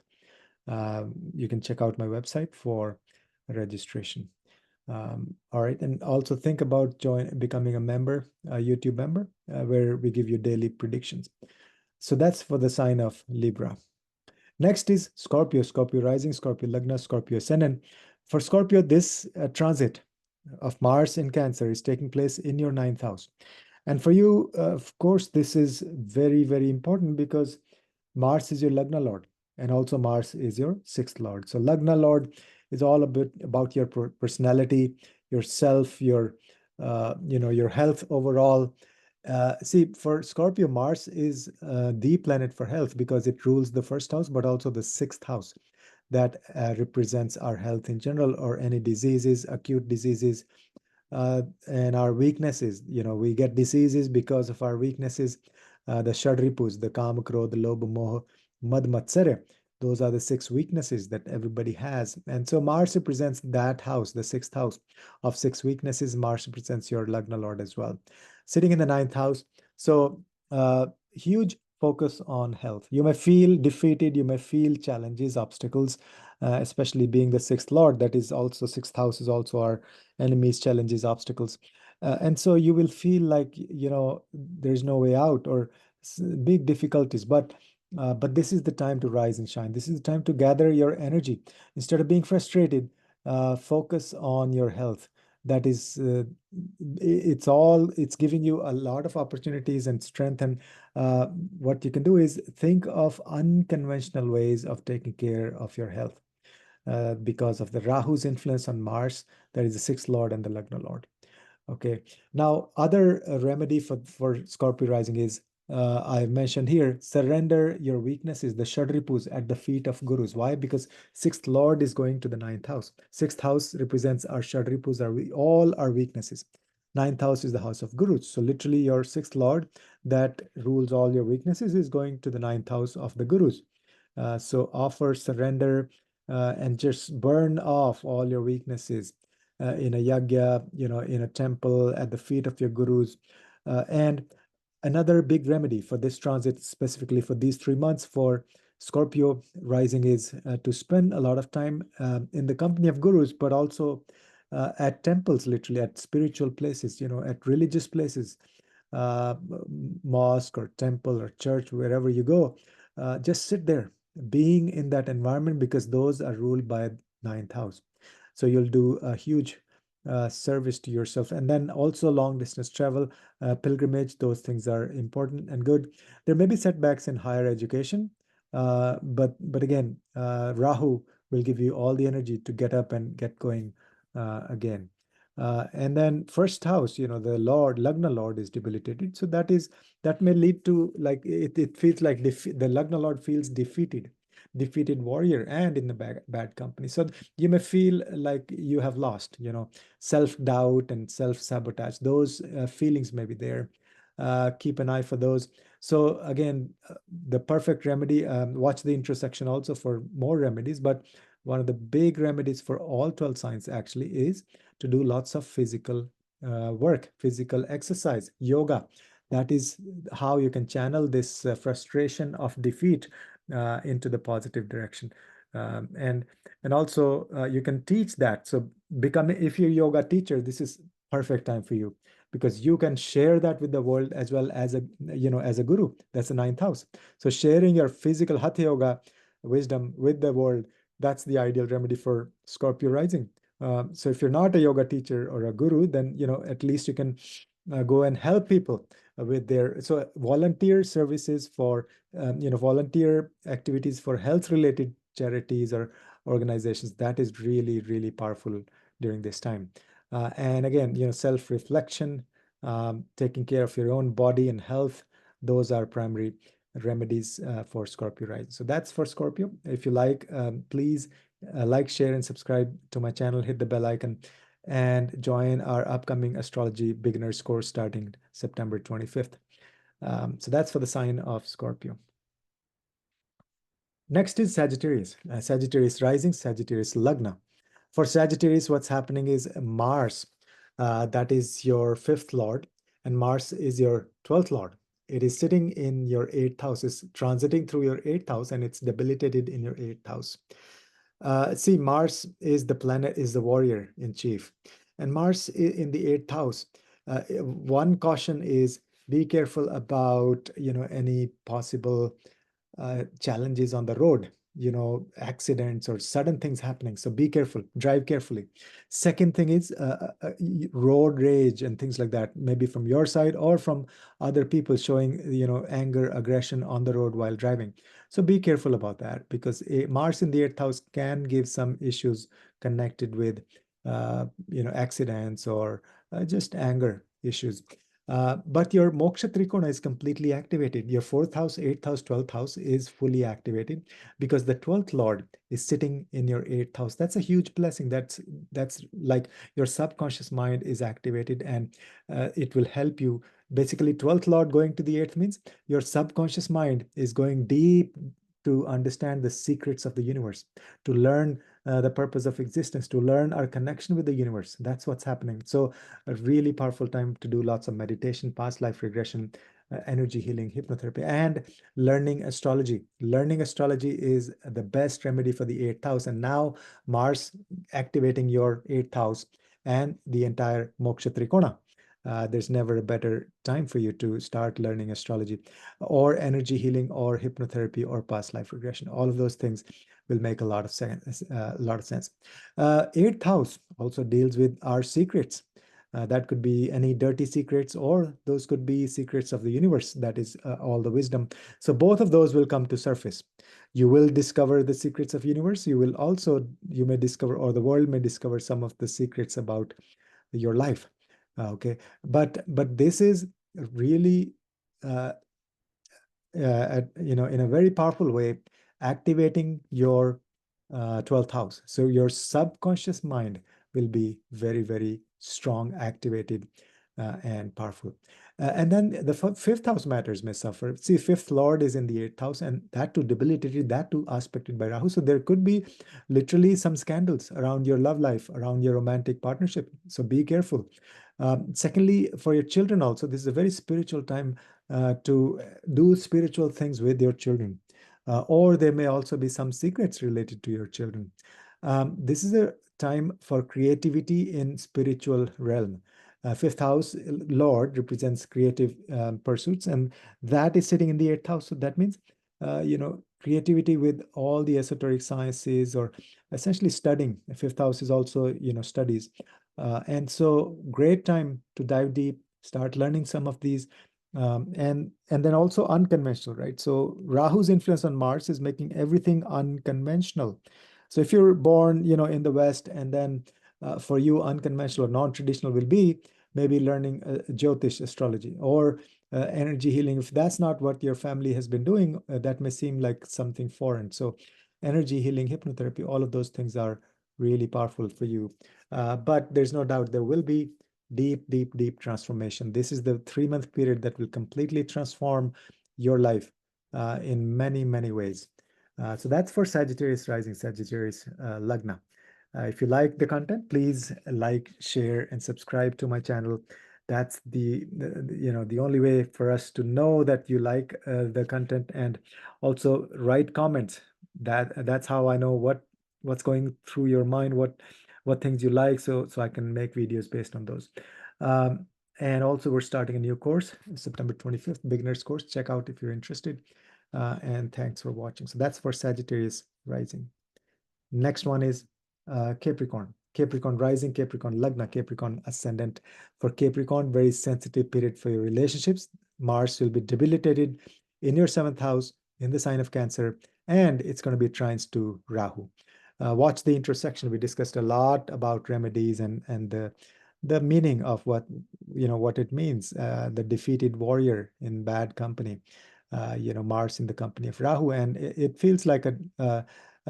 You can check out my website for registration. All right, and also think about becoming a member, a YouTube member, where we give you daily predictions. So that's for the sign of Libra. Next is Scorpio, Scorpio rising, Scorpio Lagna, Scorpio ascendant. For Scorpio, this transit of Mars in Cancer is taking place in your ninth house. And for you, of course, this is very, very important because Mars is your Lagna Lord, and also Mars is your sixth Lord. So Lagna Lord is all about your personality, yourself, your your health overall. See, for Scorpio, Mars is the planet for health because it rules the first house, but also the sixth house that represents our health in general, or any diseases, acute diseases, and our weaknesses. We get diseases because of our weaknesses. The Shadripus, the Kama, Krodha, Lobha, Moha, Mad, Matsarya. Those are the six weaknesses that everybody has. And so Mars represents that house, the sixth house of six weaknesses. Mars represents your Lagna Lord as well, sitting in the ninth house. So, huge focus on health. You may feel defeated, you may feel challenges, obstacles, especially being the sixth Lord. That is also, sixth house is also our enemies, challenges, obstacles. And so you will feel like, there's no way out, or big difficulties. But this is the time to rise and shine. This is the time to gather your energy. Instead of being frustrated, focus on your health. That is, it's giving you a lot of opportunities and strength. And what you can do is think of unconventional ways of taking care of your health, because of the Rahu's influence on Mars, that is the sixth lord and the Lagna lord. Okay. Now, other remedy for Scorpio rising is, I've mentioned here, surrender your weaknesses, the Shadripus, at the feet of Gurus. Why? Because sixth lord is going to the ninth house. Sixth house represents our Shadripus, all our weaknesses. Ninth house is the house of Gurus. So literally your sixth lord that rules all your weaknesses is going to the ninth house of the Gurus. So offer, surrender, and just burn off all your weaknesses in a yagya, in a temple, at the feet of your gurus. And another big remedy for this transit, specifically for these 3 months for Scorpio rising, is to spend a lot of time in the company of gurus, but also at temples, literally at spiritual places, at religious places, uh, mosque or temple or church, wherever you go. Just sit there, being in that environment, because those are ruled by ninth house. So you'll do a huge service to yourself. And then also long distance travel, pilgrimage, those things are important and good. There may be setbacks in higher education, but again, Rahu will give you all the energy to get up and get going again. And then first house, the Lord, Lagna Lord, is debilitated. So that may lead to, like, it feels like the Lagna Lord feels defeated warrior and in the bad company. So you may feel like you have lost, self-doubt and self-sabotage. Those feelings may be there. Keep an eye for those. So again, the perfect remedy, watch the intersection also for more remedies. But one of the big remedies for all 12 signs actually is to do lots of physical work, physical exercise, yoga. That is how you can channel this frustration of defeat into the positive direction. And also you can teach that. So if you're a yoga teacher, this is perfect time for you, because you can share that with the world as well as as a guru. That's the ninth house. So sharing your physical hatha yoga wisdom with the world, that's the ideal remedy for Scorpio rising. So if you're not a yoga teacher or a guru, then at least you can go and help people with their volunteer services for volunteer activities for health related charities or organizations. That is really, really powerful during this time. And again, self reflection, taking care of your own body and health, those are primary remedies for Scorpio rising. So that's for Scorpio. If you like, please like, share, and subscribe to my channel. Hit the bell icon and join our upcoming astrology beginners course starting September 25th. So that's for the sign of Scorpio. Next is Sagittarius. Sagittarius rising, Sagittarius Lagna. For Sagittarius, what's happening is Mars, that is your fifth lord, and Mars is your 12th lord. It is sitting in your eighth house, is transiting through your eighth house, and it's debilitated in your eighth house. See, Mars is the planet, is the warrior in chief, and Mars in the eighth house. One caution is be careful about any possible challenges on the road, accidents or sudden things happening. So be careful, drive carefully. Second thing is road rage and things like that, maybe from your side or from other people showing, anger, aggression on the road while driving. So be careful about that, because Mars in the 8th house can give some issues connected with accidents or just anger issues. But your moksha trikona is completely activated. Your 4th house, 8th house, 12th house is fully activated because the 12th lord is sitting in your 8th house. That's a huge blessing. That's like your subconscious mind is activated, and it will help you. Basically, 12th lord going to the 8th means your subconscious mind is going deep to understand the secrets of the universe, to learn the purpose of existence, to learn our connection with the universe. That's what's happening. So a really powerful time to do lots of meditation, past life regression, energy healing, hypnotherapy, and learning astrology. Learning astrology is the best remedy for the 8th house. And now Mars activating your 8th house and the entire moksha trikona. There's never a better time for you to start learning astrology or energy healing or hypnotherapy or past life regression. All of those things will make a lot of sense. Eighth house also deals with our secrets. That could be any dirty secrets, or those could be secrets of the universe. That is all the wisdom. So both of those will come to surface. You will discover the secrets of universe. You may discover, or the world may discover, some of the secrets about your life. Okay, but this is really uh, in a very powerful way, activating your 12th house. So your subconscious mind will be very, very strong, activated, and powerful. And then the fifth house matters may suffer. See, fifth lord is in the 8th house, and that too debilitated, that too aspected by Rahu. So there could be literally some scandals around your love life, around your romantic partnership. So be careful. Secondly, for your children also, this is a very spiritual time to do spiritual things with your children. Or there may also be some secrets related to your children. This is a time for creativity in spiritual realm. Fifth house Lord represents creative pursuits, and that is sitting in the 8th house. So that means, creativity with all the esoteric sciences, or essentially studying. The fifth house is also, studies. And so great time to dive deep, start learning some of these. And then also unconventional, right? So Rahu's influence on Mars is making everything unconventional. So if you're born, in the West, and then for you, unconventional or non-traditional will be maybe learning Jyotish astrology or energy healing. If that's not what your family has been doing, that may seem like something foreign. So energy healing, hypnotherapy, all of those things are really powerful for you. But there's no doubt there will be deep, deep, deep transformation. This is the 3-month period that will completely transform your life in many, many ways. So that's for Sagittarius rising, Sagittarius Lagna. If you like the content, please like, share, and subscribe to my channel. That's the only way for us to know that you like the content, and also write comments. That's how I know what's going through your mind, what things you like, so I can make videos based on those. And also, we're starting a new course, September 25th, beginners course. Check out if you're interested. And thanks for watching. So that's for Sagittarius rising. Next one is Capricorn. Capricorn rising, Capricorn Lagna, Capricorn ascendant. For Capricorn, very sensitive period for your relationships. Mars will be debilitated in your 7th house, in the sign of Cancer, and it's going to be trines to Rahu. Watch the intersection. We discussed a lot about remedies and the meaning of what it means. The defeated warrior in bad company. Mars in the company of Rahu, and it feels like a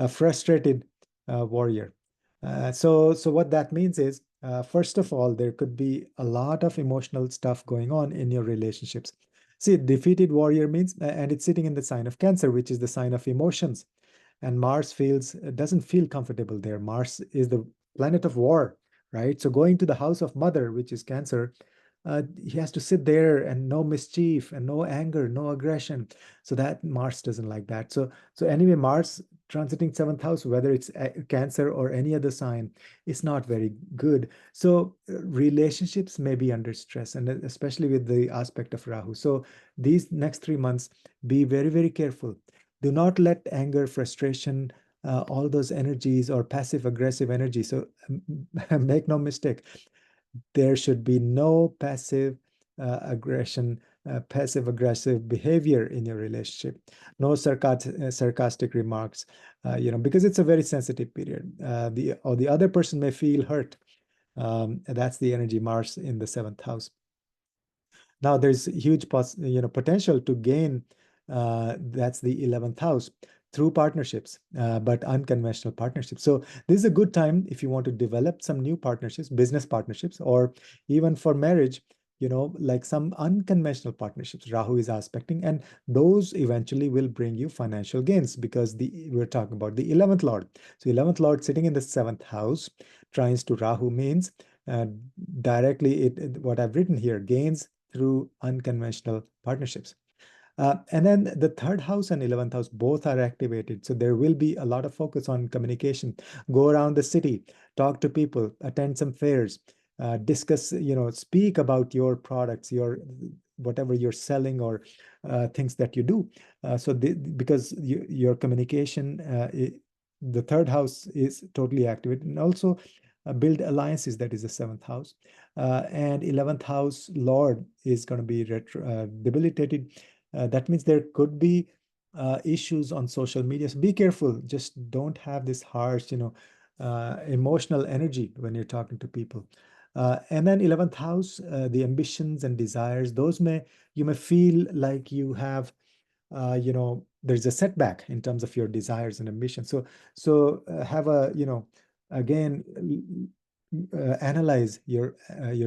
frustrated warrior. So what that means is, first of all, there could be a lot of emotional stuff going on in your relationships. See, defeated warrior means, and it's sitting in the sign of Cancer, which is the sign of emotions. And Mars doesn't feel comfortable there. Mars is the planet of war, right? So going to the house of Mother, which is Cancer, he has to sit there and no mischief and no anger, no aggression. So that Mars doesn't like that. So anyway, Mars transiting 7th house, whether it's Cancer or any other sign, is not very good. So relationships may be under stress, and especially with the aspect of Rahu. So these next 3 months, be very, very careful. Do not let anger, frustration, all those energies, or passive aggressive energy. So make no mistake, there should be no passive aggression passive aggressive behavior in your relationship. No sarcastic remarks, because it's a very sensitive period. The other person may feel hurt. That's the energy Mars in the seventh house. Now there's huge potential to gain. That's the 11th house through partnerships, but unconventional partnerships. So this is a good time if you want to develop some new partnerships, business partnerships, or even for marriage. Like some unconventional partnerships. Rahu is aspecting, and those eventually will bring you financial gains because we're talking about the 11th lord. So 11th lord sitting in the seventh house, trines to Rahu means uh, directly what I've written here, gains through unconventional partnerships. And then the third house and 11th house both are activated. So there will be a lot of focus on communication. Go around the city, talk to people, attend some fairs, discuss, speak about your products, whatever you're selling or things that you do. Because your communication, the third house is totally activated. And also build alliances, that is the seventh house. And 11th house Lord is going to be debilitated. That means there could be issues on social media. So be careful. Just don't have this harsh, emotional energy when you're talking to people. And then 11th house, the ambitions and desires, you may feel like you have, there's a setback in terms of your desires and ambitions. So have a, again, analyze your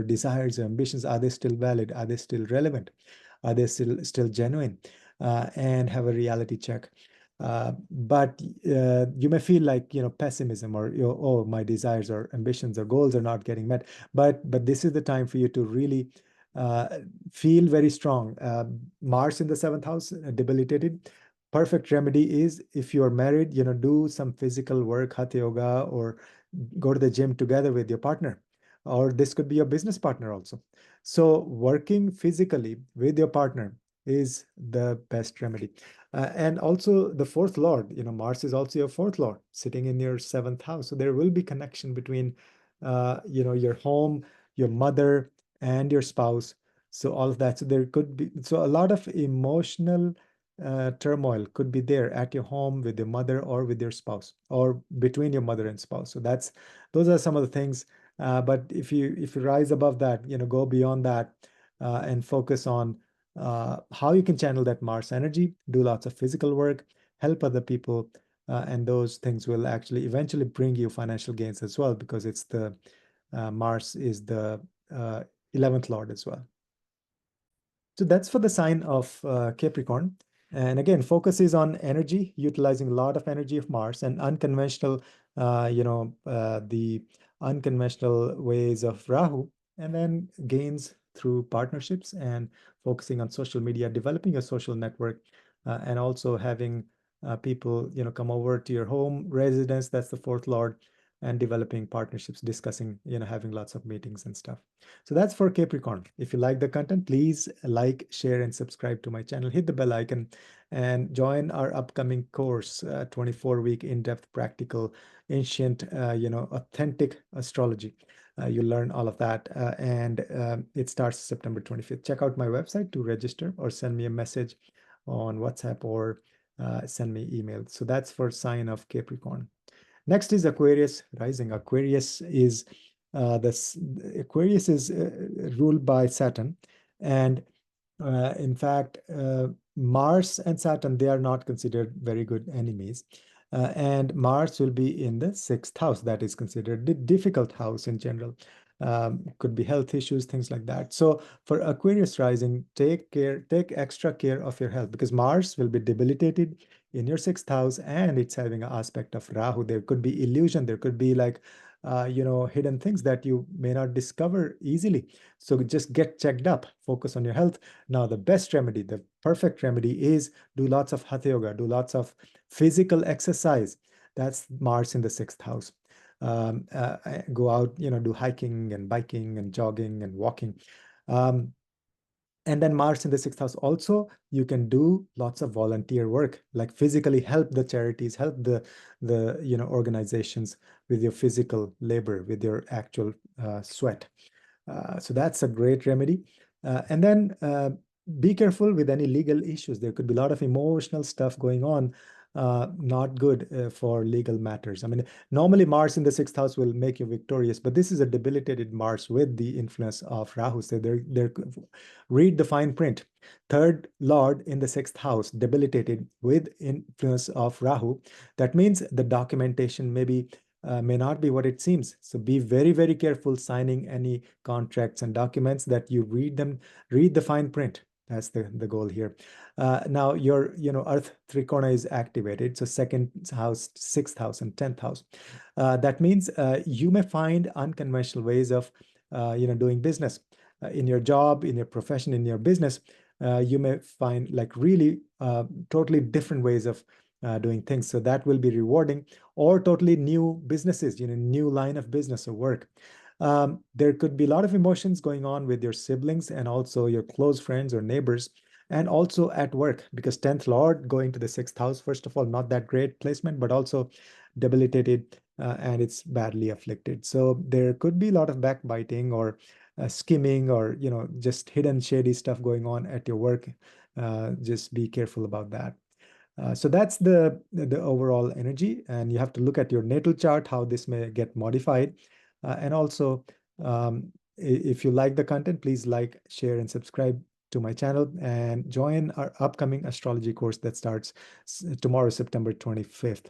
desires, your ambitions. Are they still valid? Are they still relevant? Are they still genuine? And have a reality check. But you may feel like pessimism or oh, my desires or ambitions or goals are not getting met. But this is the time for you to really uh, feel very strong. Mars in the seventh house, debilitated. Perfect remedy is if you're married, do some physical work, hatha yoga, or go to the gym together with your partner. Or this could be your business partner also. So working physically with your partner is the best remedy. And also the fourth lord, Mars is also your fourth lord sitting in your seventh house. So there will be connection between, your home, your mother, and your spouse. So all of that. So there could be, so a lot of emotional turmoil could be there at your home with your mother or with your spouse or between your mother and spouse. So those are some of the things. But if you rise above that, go beyond that and focus on how you can channel that Mars energy, do lots of physical work, help other people, and those things will actually eventually bring you financial gains as well because it's the Mars is the 11th lord as well. So that's for the sign of Capricorn. And again, focus is on energy, utilizing a lot of energy of Mars and unconventional, the unconventional ways of Rahu, and then gains through partnerships and focusing on social media, developing a social network, and also having people, come over to your home residence. That's the fourth lord, and developing partnerships, discussing, having lots of meetings and stuff. So that's for Capricorn. If you like the content, please like, share, and subscribe to my channel. Hit the bell icon and join our upcoming course, 24-week in-depth practical, ancient, authentic astrology. You'll learn all of that. And it starts September 25th. Check out my website to register or send me a message on WhatsApp or send me email. So that's for sign of Capricorn. Next is Aquarius rising. Aquarius is ruled by Saturn, and in fact, Mars and Saturn, they are not considered very good enemies. And Mars will be in the sixth house. That is considered the difficult house in general. Could be health issues, things like that. So for Aquarius rising, take extra care of your health because Mars will be debilitated in your sixth house and it's having an aspect of Rahu. There could be illusion. There could be like, hidden things that you may not discover easily. So just get checked up, focus on your health. Now, the best remedy, the perfect remedy is do lots of hatha yoga, do lots of physical exercise. That's Mars in the sixth house. Go out, do hiking and biking and jogging and walking. And then Mars in the sixth house also, you can do lots of volunteer work, like physically help the charities, help the organizations with your physical labor, with your actual sweat. So that's a great remedy. And then be careful with any legal issues. There could be a lot of emotional stuff going on, not good for legal matters. I mean, normally Mars in the sixth house will make you victorious, but this is a debilitated Mars with the influence of Rahu. So read the fine print. Third Lord in the sixth house, debilitated with influence of Rahu. That means the documentation may not be what it seems. So be very, very careful signing any contracts and documents that you read them, read the fine print. That's the goal here. Now your Earth Trikona is activated. So second house, sixth house, and 10th house. That means you may find unconventional ways of doing business in your job, in your profession, in your business. You may find like really totally different ways of doing things. So that will be rewarding, or totally new businesses, new line of business or work. There could be a lot of emotions going on with your siblings and also your close friends or neighbors, and also at work, because 10th Lord going to the sixth house, first of all, not that great placement, but also debilitated and it's badly afflicted. So there could be a lot of backbiting or skimming or, just hidden shady stuff going on at your work. Just be careful about that. So that's the overall energy, and you have to look at your natal chart, how this may get modified. And also, if you like the content, please like, share, and subscribe to my channel, and join our upcoming astrology course that starts tomorrow, September 25th.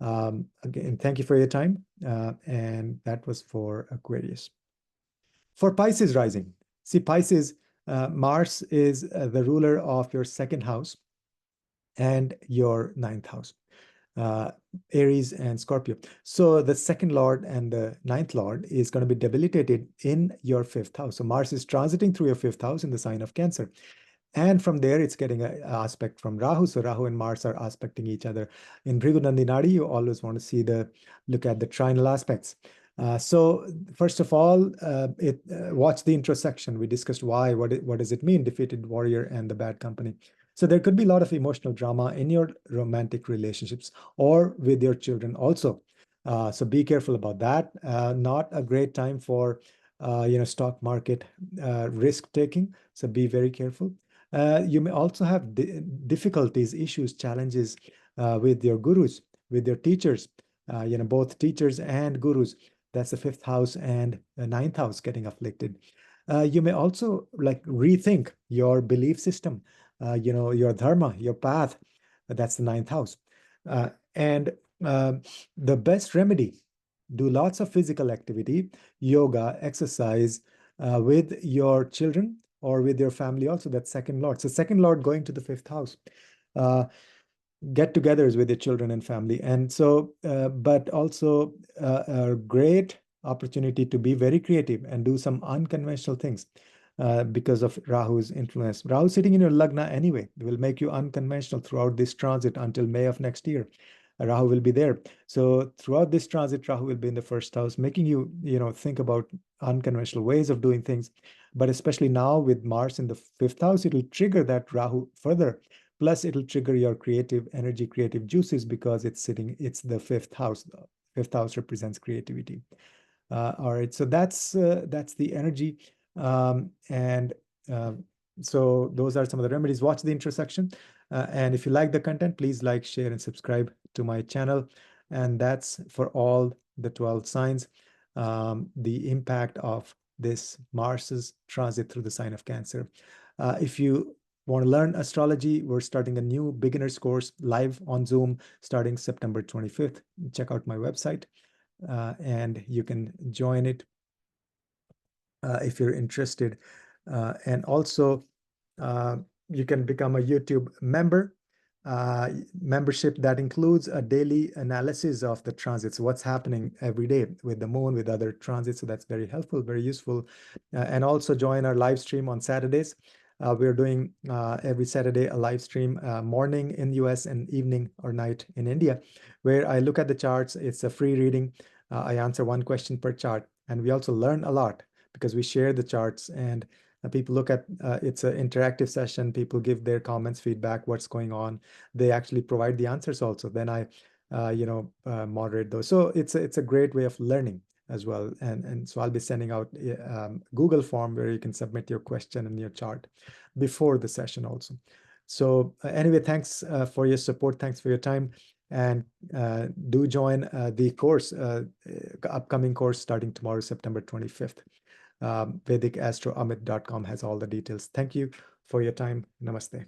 Again, thank you for your time. And that was for Aquarius. For Pisces rising, see, Pisces, Mars is the ruler of your second house and your ninth house, Aries and Scorpio. So the second lord and the ninth lord is going to be debilitated in your fifth house. So Mars is transiting through your fifth house in the sign of Cancer. And from there, it's getting an aspect from Rahu. So Rahu and Mars are aspecting each other. In Bhrigu Nandinadi, you always want to look at the trinal aspects. So first of all, watch the intro section. We discussed what does it mean, defeated warrior and the bad company. So there could be a lot of emotional drama in your romantic relationships or with your children also. So be careful about that. Not a great time for stock market risk taking. So be very careful. You may also have difficulties, issues, challenges with your gurus, with your teachers, both teachers and gurus. That's the fifth house and the ninth house getting afflicted. You may also like rethink your belief system, your dharma, your path. That's the ninth house. And the best remedy, do lots of physical activity, yoga, exercise with your children or with your family also. That's second lord. So second lord going to the fifth house. Get-togethers with your children and family. And so, but also a great opportunity to be very creative and do some unconventional things because of Rahu's influence. Rahu sitting in your Lagna anyway will make you unconventional throughout this transit until May of next year. Rahu will be there. So throughout this transit, Rahu will be in the first house, making you, think about unconventional ways of doing things. But especially now with Mars in the fifth house, it will trigger that Rahu further. Plus, it'll trigger your creative energy, creative juices, because it's the fifth house. The fifth house represents creativity. All right, so that's the energy. And so those are some of the remedies. Watch the intersection. And if you like the content, please like, share, and subscribe to my channel. And that's for all the 12 signs. The impact of this Mars's transit through the sign of Cancer. If you want to learn astrology, we're starting a new beginner's course live on Zoom starting September 25th. Check out my website and you can join it if you're interested. And also, you can become a YouTube member. Membership that includes a daily analysis of the transits, what's happening every day with the moon, with other transits. So that's very helpful, very useful. And also join our live stream on Saturdays. We're doing every Saturday a live stream, morning in US and evening or night in India, where I look at the charts. It's a free reading. I answer one question per chart. And we also learn a lot because we share the charts and people look at it's an interactive session. People give their comments, feedback, what's going on. They actually provide the answers also. Then I, moderate those. So it's a great way of learning as well. And so I'll be sending out a Google form where you can submit your question and your chart before the session also. So anyway, thanks for your support. Thanks for your time. And do join the course, upcoming course starting tomorrow, September 25th. VedicAstroAmit.com has all the details. Thank you for your time. Namaste.